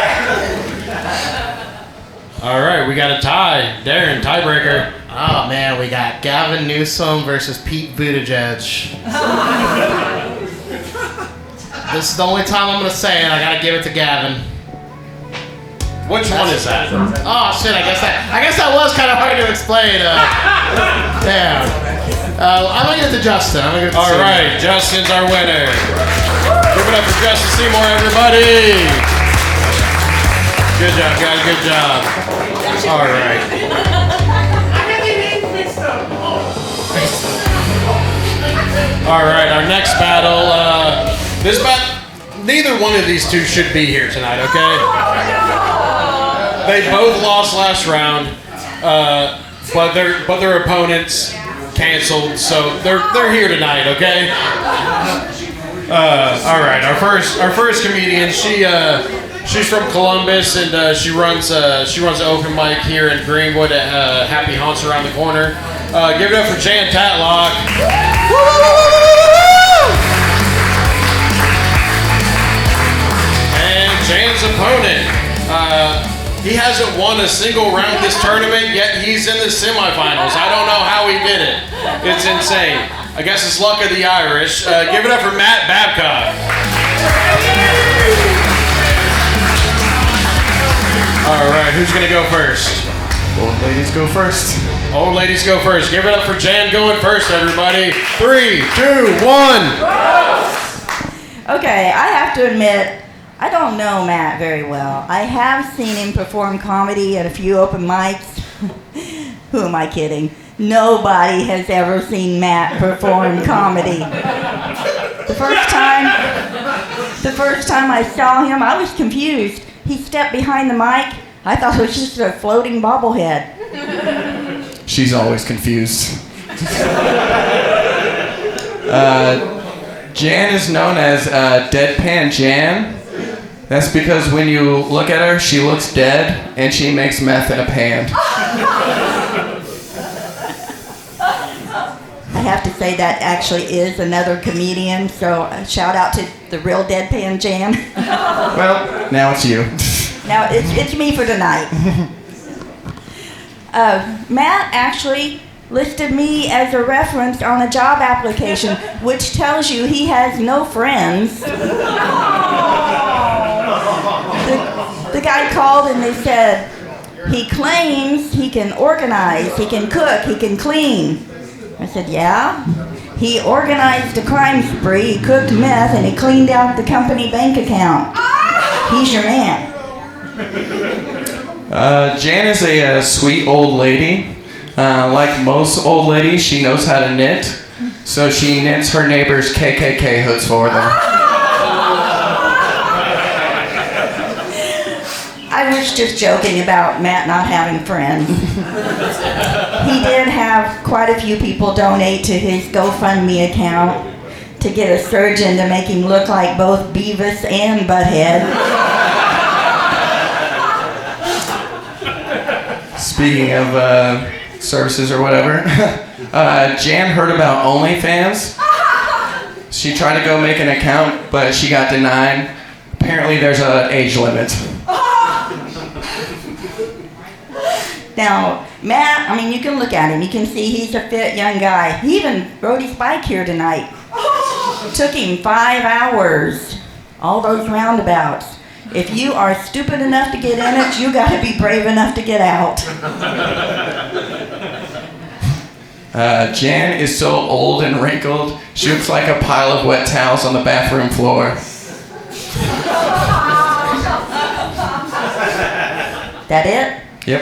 All right, we got a tie. Darren, tiebreaker. Oh man, we got Gavin Newsom versus Pete Buttigieg. This is the only time I'm gonna say it. I gotta give it to Gavin. Which one is that? Oh shit! I guess that was kind of hard to explain. Damn. I'm gonna give it to Justin. All right, Justin's our winner. Give it up for Justin Seymour, everybody. Good job, guys. Good job. All right. All right, our next battle. Neither one of these two should be here tonight. Okay. They both lost last round, but their opponents canceled, so they're here tonight. Okay. All right, our first comedian. She's from Columbus, and she runs an open mic here in Greenwood at Happy Haunts around the corner. Give it up for Jan Tatlock. And Jan's opponent. He hasn't won a single round this tournament, yet he's in the semifinals. I don't know how he did it. It's insane. I guess it's luck of the Irish. Give it up for Matt Babcock. All right, who's gonna go first? Old ladies go first. Old ladies go first. Give it up for Jan going first, everybody. 3, 2, 1. Okay, I have to admit, I don't know Matt very well. I have seen him perform comedy at a few open mics. Who am I kidding? Nobody has ever seen Matt perform comedy. The first time I saw him, I was confused. He stepped behind the mic. I thought it was just a floating bobblehead. She's always confused. Jan is known as Deadpan Jan. That's because when you look at her, she looks dead, and she makes meth in a pan. I have to say that actually is another comedian, so shout out to the real Deadpan Jan. Well, now it's you. Now it's me for tonight. Matt actually listed me as a reference on a job application, which tells you he has no friends. The guy called and they said, he claims he can organize, he can cook, he can clean. I said, yeah. He organized a crime spree, he cooked meth, and he cleaned out the company bank account. He's your man. Jan is a sweet old lady. Like most old ladies, she knows how to knit, so she knits her neighbors' KKK hoods for them. I was just joking about Matt not having friends. He did have quite a few people donate to his GoFundMe account to get a surgeon to make him look like both Beavis and Butthead. Speaking of services or whatever, Jan heard about OnlyFans. She tried to go make an account, but she got denied. Apparently there's an age limit. Now, Matt, I mean, you can look at him. You can see he's a fit young guy. He even rode his bike here tonight. Took him 5 hours. All those roundabouts. If you are stupid enough to get in it, you gotta be brave enough to get out. Jan is so old and wrinkled, she looks like a pile of wet towels on the bathroom floor. That it? Yep.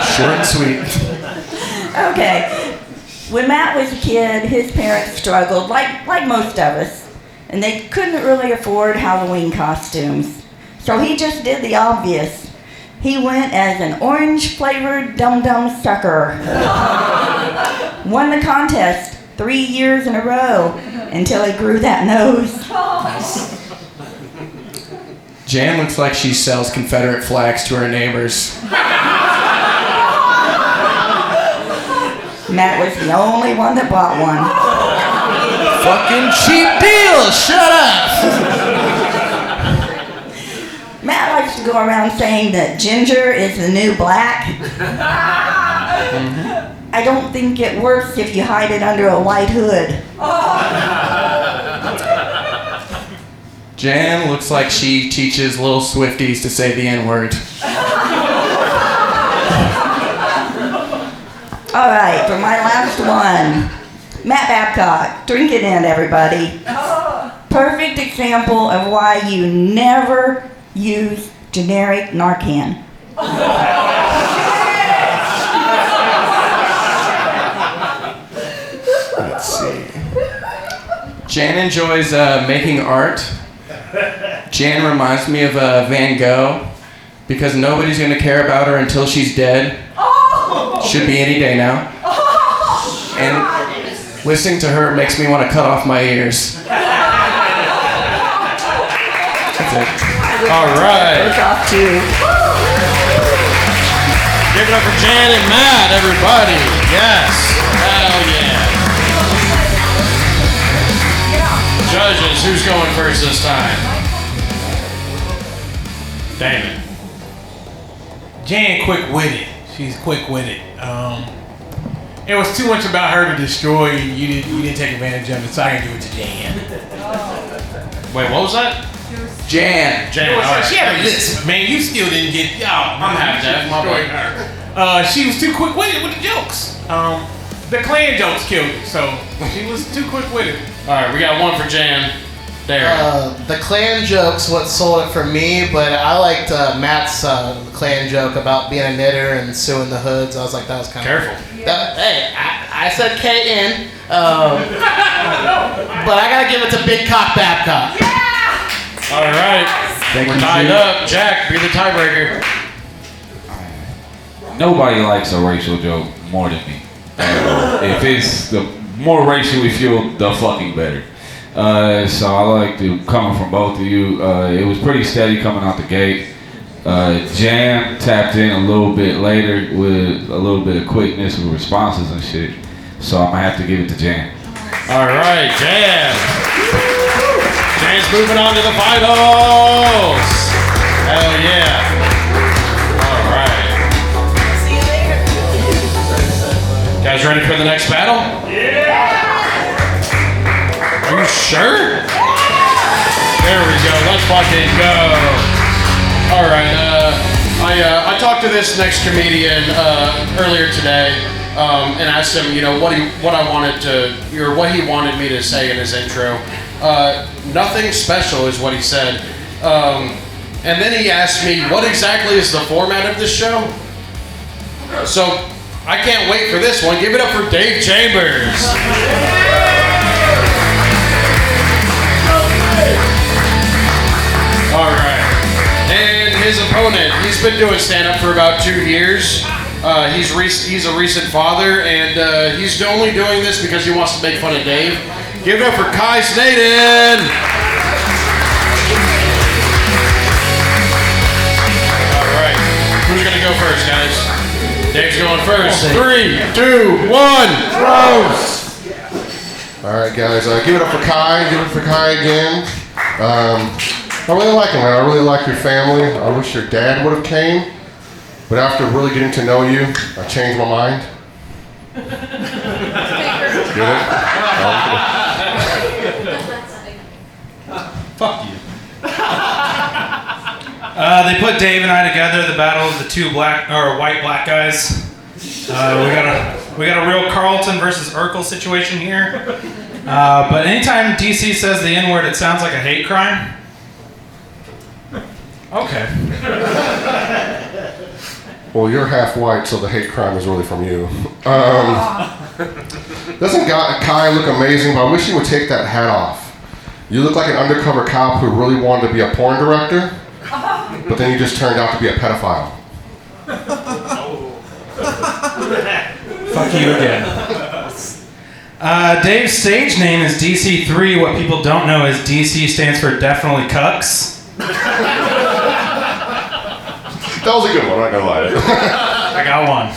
Short and sweet. Okay. When Matt was a kid, his parents struggled, like most of us, and they couldn't really afford Halloween costumes. So he just did the obvious. He went as an orange-flavored dum-dum sucker. Won the contest 3 years in a row until he grew that nose. Jan looks like she sells Confederate flags to her neighbors. Matt was the only one that bought one. Fucking cheap deal, shut up! Matt likes to go around saying that ginger is the new black. I don't think it works if you hide it under a white hood. Jan looks like she teaches little Swifties to say the N-word. All right, for my last one, Matt Babcock. Drink it in, everybody. Perfect example of why you never use generic Narcan. Let's see. Jan enjoys making art. Jan reminds me of Van Gogh because nobody's going to care about her until she's dead. Should be any day now. And listening to her makes me want to cut off my ears. That's it. All right. Goes off too. Give it up for Jan and Matt, everybody. Yes. Hell yeah. Judges, who's going first this time? Damon. Jan quick-witted. She's quick-witted. It was too much about her to destroy you. You didn't take advantage of it, so I can do it to Jan. Wait, what was that? Jan. Jan. All right. She had a list, man. You still didn't get. I'm half deaf. My destroying her. She was too quick-witted with the jokes. The Klan jokes killed her, so she was too quick-witted. All right, we got one for Jan. There. The Klan joke's what sold it for me, but I liked Matt's Klan joke about being a knitter and suing the hoods. I was like, that was kind of careful. Hey, I said KN, but I gotta give it to Big Cock Babcock. Yeah! All right, we're tied up. Jak, be the tiebreaker. Nobody likes a racial joke more than me. If it's the more racially fueled, the fucking better. So I like to, coming from both of you, it was pretty steady coming out the gate. Jan tapped in a little bit later with a little bit of quickness with responses and shit. So I'm gonna have to give it to Jan. All right, Jan. Jan's moving on to the finals. Hell yeah. All right. See you later. Guys ready for the next battle? Yeah. Are you sure? There we go. Let's fucking go. All right. I talked to this next comedian earlier today and asked him, you know, what he wanted me to say in his intro. Nothing special is what he said. And then he asked me, what exactly is the format of this show? So, I can't wait for this one. Give it up for Dave Chambers. All right. And his opponent, he's been doing stand-up for about 2 years. He's a recent father, and he's only doing this because he wants to make fun of Dave. Give it up for Snaden. All right. Who's going to go first, guys? Dave's going first. 3, 2, 1, Frost. All right, guys. Give it up for Kai. Give it up for Kai again. I really like him, man. I really like your family. I wish your dad would have came, but after really getting to know you, I changed my mind. Get it? Fuck you. They put Dave and I together, the battle of the two white black guys. We got a real Carlton versus Urkel situation here. But anytime DC says the N-word, it sounds like a hate crime. Okay. Well, you're half white, so the hate crime is really from you. Doesn't Kai look amazing? But I wish he would take that hat off. You look like an undercover cop who really wanted to be a porn director, but then you just turned out to be a pedophile. Fuck you again. Dave's stage name is DC3. What people don't know is DC stands for definitely cucks. That was a good one, I'm not gonna lie. I got one.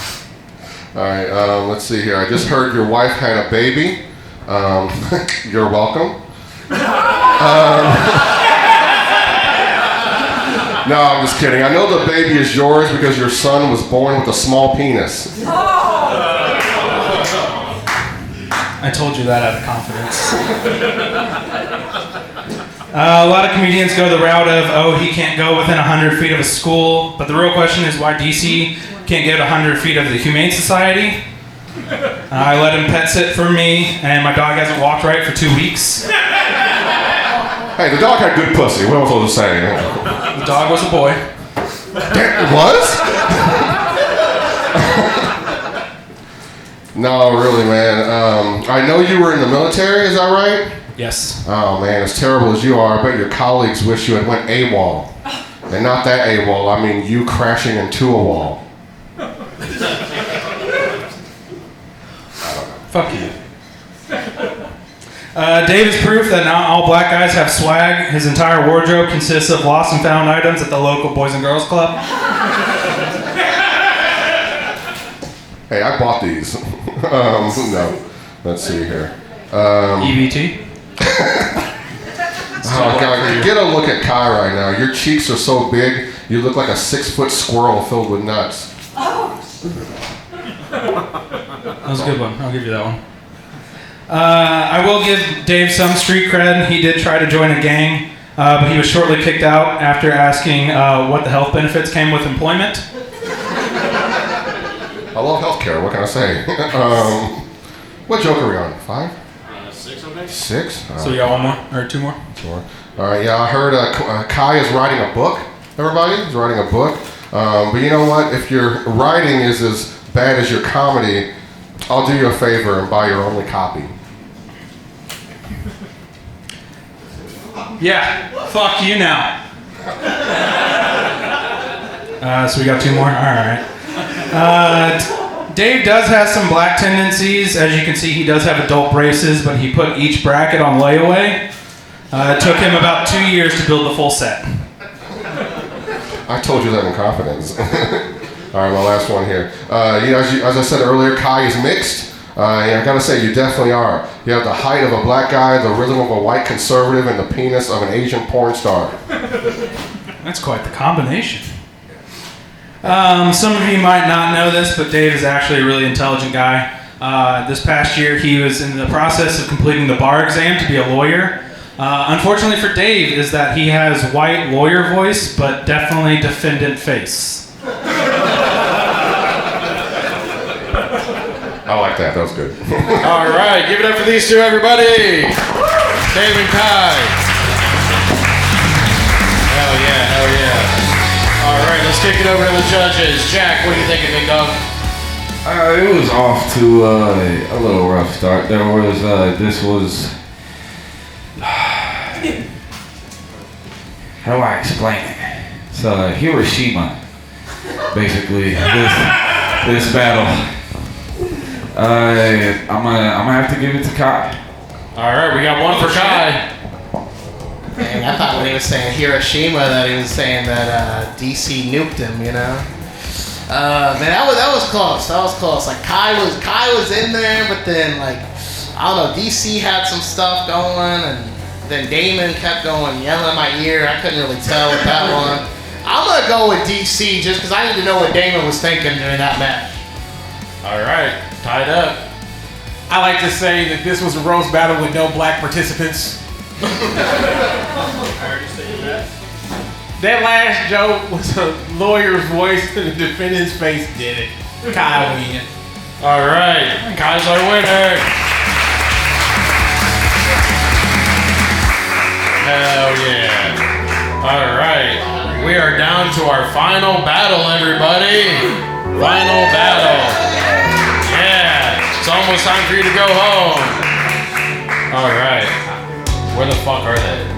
All right, let's see here. I just heard your wife had a baby. You're welcome. No, I'm just kidding. I know the baby is yours because your son was born with a small penis. I told you that out of confidence. A lot of comedians go the route of, oh, he can't go within 100 feet of a school, but the real question is why DC can't get 100 feet of the Humane Society. I let him pet sit for me, and my dog hasn't walked right for 2 weeks. Hey, the dog had good pussy. What am I supposed to say? The dog was a boy. It was? No, really, man. I know you were in the military, is that right? Yes. Oh, man, as terrible as you are, I bet your colleagues wish you had went AWOL. And not that AWOL, I mean you crashing into a wall. Fuck you. Dave is proof that not all black guys have swag. His entire wardrobe consists of lost and found items at the local Boys and Girls Club. Hey, I bought these. No. Let's see here. EBT? Oh, God, get a look at Kai right now. Your cheeks are so big, you look like a 6-foot squirrel filled with nuts. That was a good one. I'll give you that one. I will give Dave some street cred. He did try to join a gang, but he was shortly kicked out after asking what the health benefits came with employment. I love healthcare. What can I say? What joke are we on? 5? 6, I think. 6? So we got one more or 2 more? 2 more. All right. Yeah, I heard Kai is writing a book. Everybody, he's writing a book. But you know what? If your writing is as bad as your comedy, I'll do you a favor and buy your only copy. Yeah. Fuck you now. So we got 2 more. All right. Dave does have some black tendencies. As you can see, he does have adult braces, but he put each bracket on layaway. It took him about 2 years to build the full set. I told you that in confidence. All right, my last one here. As I said earlier, Kai is mixed. And I gotta say, you definitely are. You have the height of a black guy, the rhythm of a white conservative, and the penis of an Asian porn star. That's quite the combination. Some of you might not know this, but Dave is actually a really intelligent guy. This past year, he was in the process of completing the bar exam to be a lawyer. Unfortunately for Dave, is that he has white lawyer voice, but definitely defendant face. I like that. That was good. All right, give it up for these two, everybody. Dave and Kai. Hell yeah, hell yeah. All right, let's kick it over to the judges. Jak, what do you think, big dog? It was off to a little rough start. There was, this was, how do I explain it? It's Hiroshima, basically, this battle. I'm gonna have to give it to Kai. All right, we got one for Kai. Dang, I thought when he was saying Hiroshima that he was saying that DC nuked him, you know? Man, that was close. That was close. Like Kai was in there, but then like I don't know, DC had some stuff going, and then Damon kept going yelling in my ear. I couldn't really tell with that one. I'm gonna go with DC just because I need to know what Damon was thinking during that match. All right, tied up. I like to say that this was a roast battle with no black participants. That last joke was a lawyer's voice and the defendant's face did it. Kai win. All right, Kai's our winner. Hell yeah. All right, we are down to our final battle, everybody. Final battle. Yeah, it's almost time for you to go home. All right, where the fuck are they?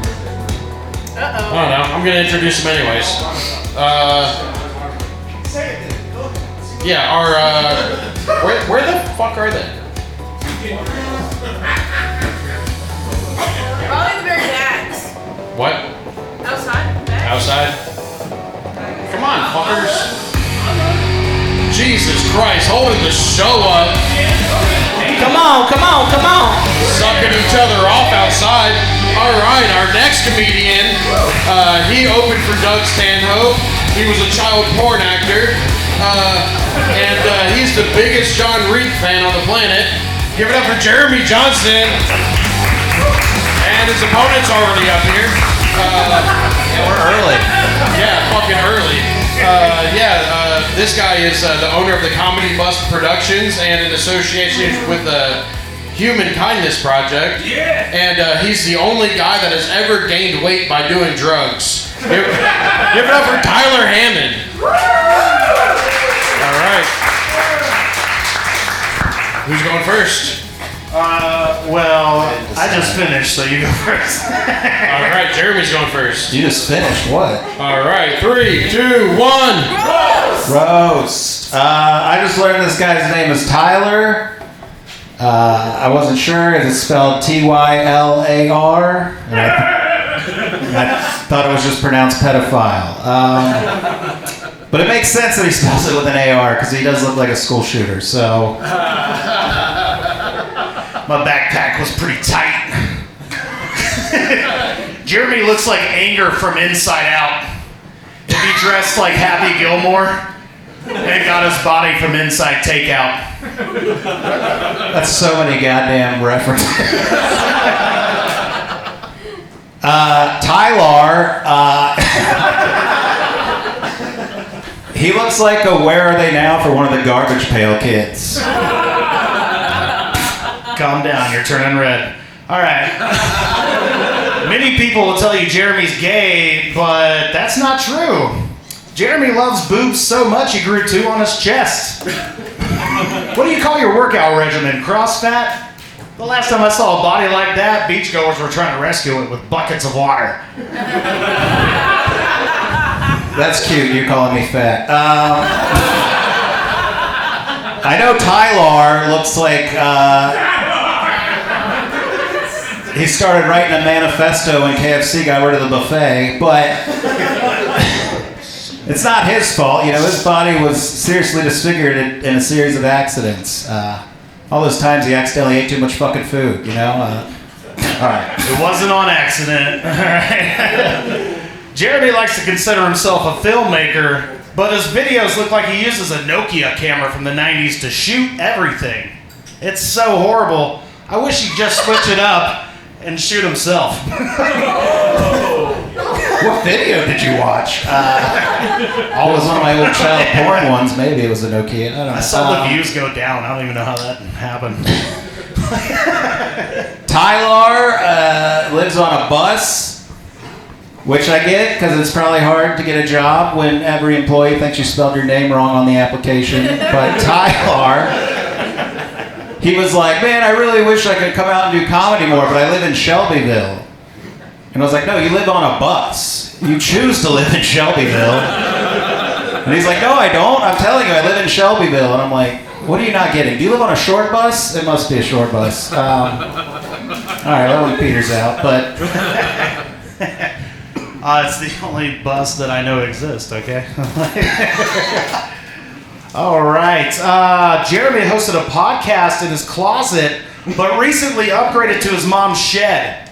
I don't know. I'm gonna introduce them anyways. Yeah, where the fuck are they? Probably the very backs. What? Outside. Outside? Come on, fuckers. Jesus Christ, holding the show up. Come on, come on, come on. Sucking each other off outside. All right, our next comedian, he opened for Doug Stanhope. He was a child porn actor, and he's the biggest John Reed fan on the planet. Give it up for Jeremy Johnston. And his opponent's already up here. We're early. Yeah, fucking early. This guy is the owner of the Comedy Bust Productions and in association with the Human Kindness Project. Yeah. And he's the only guy that has ever gained weight by doing drugs. Give it up for Tylar Hammond. All right. Who's going first? Well, I just finished, so you go first. All right, Jeremy's going first. You just finished what? All right, 3, 2, 1. Roast. I just learned this guy's name is Tyler. I wasn't sure. It's spelled Tylar. And I thought it was just pronounced pedophile. But it makes sense that he spells it with an AR because he does look like a school shooter. So my backpack was pretty tight. Jeremy looks like anger from inside out. If he dressed like Happy Gilmore and got his body from inside takeout. That's so many goddamn references. Tylar, he looks like a Where Are They Now for one of the Garbage Pail Kids. Calm down, you're turning red. All right. Many people will tell you Jeremy's gay, but that's not true. Jeremy loves boobs so much he grew 2 on his chest. What do you call your workout regimen? CrossFit? The last time I saw a body like that, beachgoers were trying to rescue it with buckets of water. That's cute, you calling me fat. I know Tylar looks like he started writing a manifesto when KFC got rid of the buffet, but it's not his fault. You know, his body was seriously disfigured in a series of accidents. All those times he accidentally ate too much fucking food, you know? All right. It wasn't on accident. All right. Jeremy likes to consider himself a filmmaker, but his videos look like he uses a Nokia camera from the 90s to shoot everything. It's so horrible. I wish he'd just switch it up and shoot himself. What video did you watch? It was one of my old child porn ones. Maybe it was a Nokia. I don't know. I saw the views go down. I don't even know how that happened. Tylar lives on a bus. Which I get, because it's probably hard to get a job when every employee thinks you spelled your name wrong on the application. But Tylar, he was like, man, I really wish I could come out and do comedy more, but I live in Shelbyville. And I was like, no, you live on a bus. You choose to live in Shelbyville. And he's like, no, I don't. I'm telling you, I live in Shelbyville. And I'm like, what are you not getting? Do you live on a short bus? It must be a short bus. All right, that one peters out, but... It's the only bus that I know exists, okay? All right. Jeremy hosted a podcast in his closet, but recently upgraded to his mom's shed.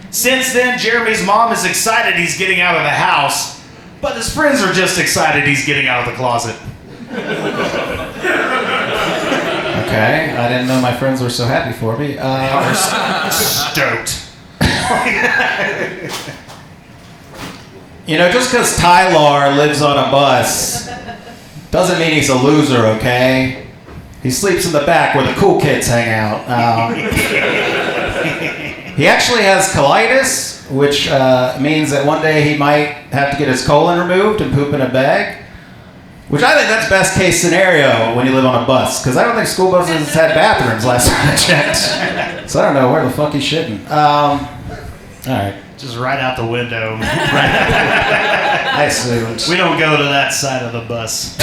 Since then, Jeremy's mom is excited he's getting out of the house, but his friends are just excited he's getting out of the closet. Okay, I didn't know my friends were so happy for me. Stoked. You know, just because Tylar lives on a bus doesn't mean he's a loser, okay? He sleeps in the back where the cool kids hang out. He actually has colitis, which means that one day he might have to get his colon removed and poop in a bag. Which I think that's best case scenario when you live on a bus, because I don't think school buses had bathrooms last time I checked. So I don't know where the fuck he's shitting. All right. Just right out the window. I assumed. We don't go to that side of the bus.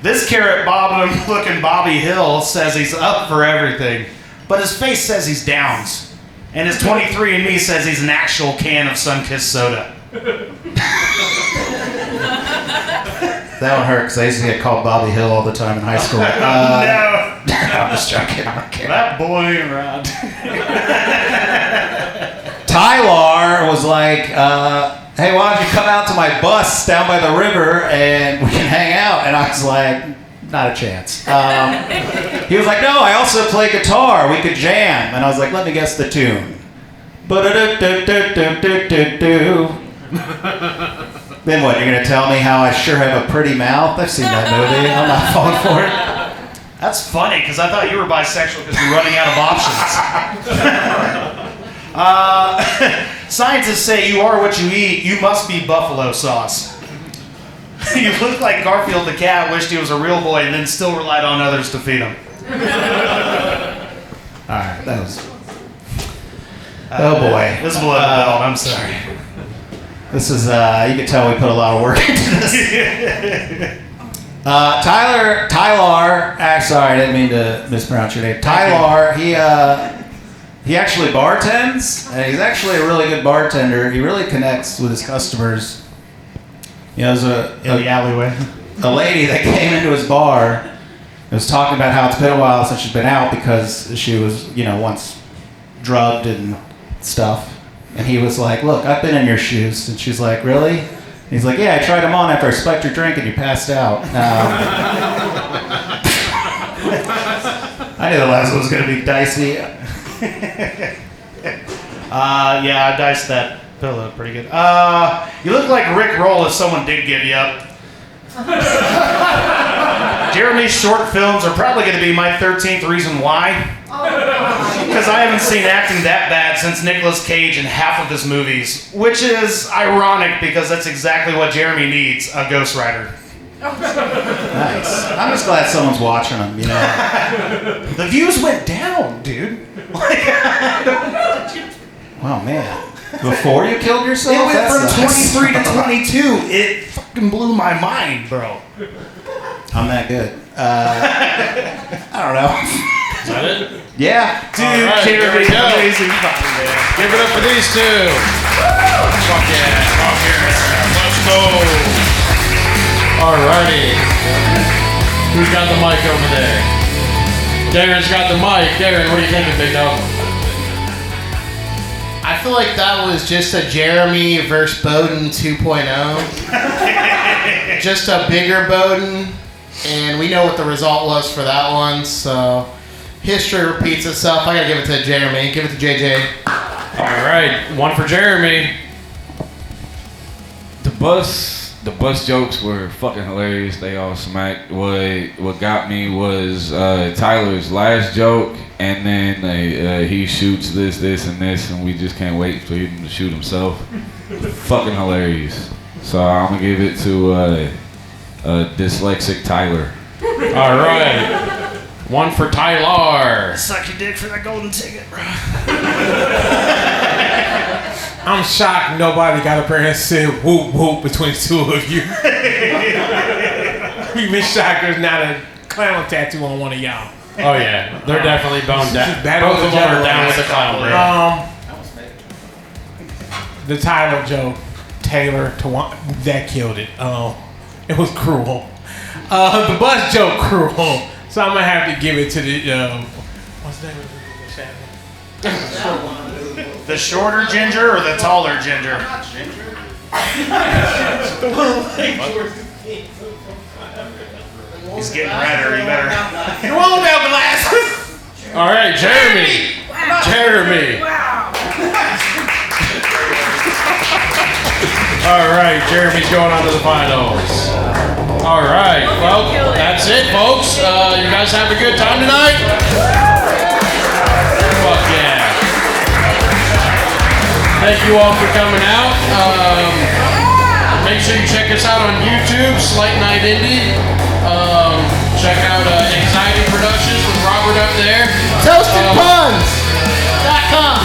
This carrot bobbing looking Bobby Hill says he's up for everything, but his face says he's downs. And his 23andMe says he's an actual can of Sunkist soda. That one hurt because I used to get called Bobby Hill all the time in high school. No. I'm just joking. I don't care. That boy ain't around. Tylar was like, hey, why don't you come out to my bus down by the river and we can hang out? And I was like, not a chance. He was like, no, I also play guitar. We could jam. And I was like, let me guess the tune. Then what, you're going to tell me how I sure have a pretty mouth? I've seen that movie. I'm not falling for it. That's funny, because I thought you were bisexual because you're running out of options. Scientists say you are what you eat. You must be buffalo sauce. You look like Garfield the cat wished he was a real boy and then still relied on others to feed him. All right, that was... oh boy. This is below the belt, I'm sorry. This is, you can tell we put a lot of work into this. Tylar, sorry, I didn't mean to mispronounce your name. Tylar, he actually bartends, and he's actually a really good bartender. He really connects with his customers. You know, there's in the alleyway. A lady that came into his bar and was talking about how it's been a while since she's been out because she was, you know, once drugged and stuff. And he was like, look, I've been in your shoes. And she's like, really? And he's like, yeah, I tried them on after I spiked your drink and you passed out. I knew the last one was going to be dicey. Yeah, I diced that pillow pretty good. You look like Rick Roll if someone did give you up. Jeremy's short films are probably going to be my 13th reason why. Because I haven't seen acting that bad since Nicolas Cage in half of his movies, which is ironic because that's exactly what Jeremy needs, a ghostwriter. Nice. I'm just glad someone's watching them, you know. The views went down, dude. Oh, man. Before you killed yourself? It went from sucks. 23 to 22. It fucking blew my mind, bro. I'm that good. I don't know. Is that it? Yeah. Dude, right, Jeremy, there we go. amazing fucking man. Give it up for these two. Fuck yeah. Fuck yeah. Let's go. Alrighty. Who's got the mic over there? Darren's got the mic. Darren, what are you thinking, big dog? I feel like that was just a Jeremy versus Bowden 2.0. Just a bigger Bowden. And we know what the result was for that one, so history repeats itself. I gotta give it to Jeremy. Give it to JJ. Alright, one for Jeremy. The bus the bus jokes were fucking hilarious. They all smacked. What got me was Tyler's last joke, and then he shoots this, and this, and we just can't wait for him to shoot himself. Fucking hilarious. So I'm gonna give it to dyslexic Tyler. All right. One for Tylar. Suck your dick for that golden ticket, bro. I'm shocked nobody got up here and said whoop whoop between the two of you. You've been shocked there's not a clown tattoo on one of y'all. Oh yeah, they're definitely boned down. Battle Both of them are down with the clown, bro. The Tyler joke, Taylor, that killed it. It was cruel. The bus joke, cruel. So I'm gonna have to give it to the what's the name of the The shorter ginger or the taller ginger? He's getting redder. You better. The one without glasses. All right, Jeremy. Jeremy. All right, Jeremy's going on to the finals. All right, well, that's it, folks. You guys have a good time tonight? Fuck yeah. Thank you all for coming out. Make sure you check us out on YouTube, Sleight Night Indie. Check out Anxiety Productions with Robert up there. ToastedPuns.com.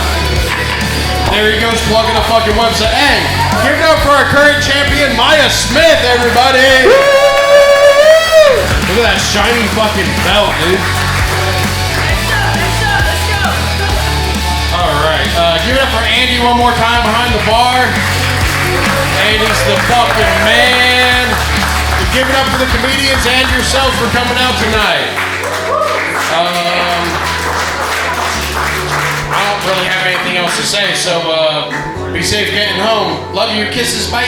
There he goes plugging the fucking website. Hey, give it up for our current champion, Maya Smith, everybody. Look at that shiny fucking belt, dude. All right, give it up for Andy one more time behind the bar. Andy's the fucking man. Give it up for the comedians and yourselves for coming out tonight. I don't really have anything else to say, so be safe getting home. Love you. Kisses. Bye.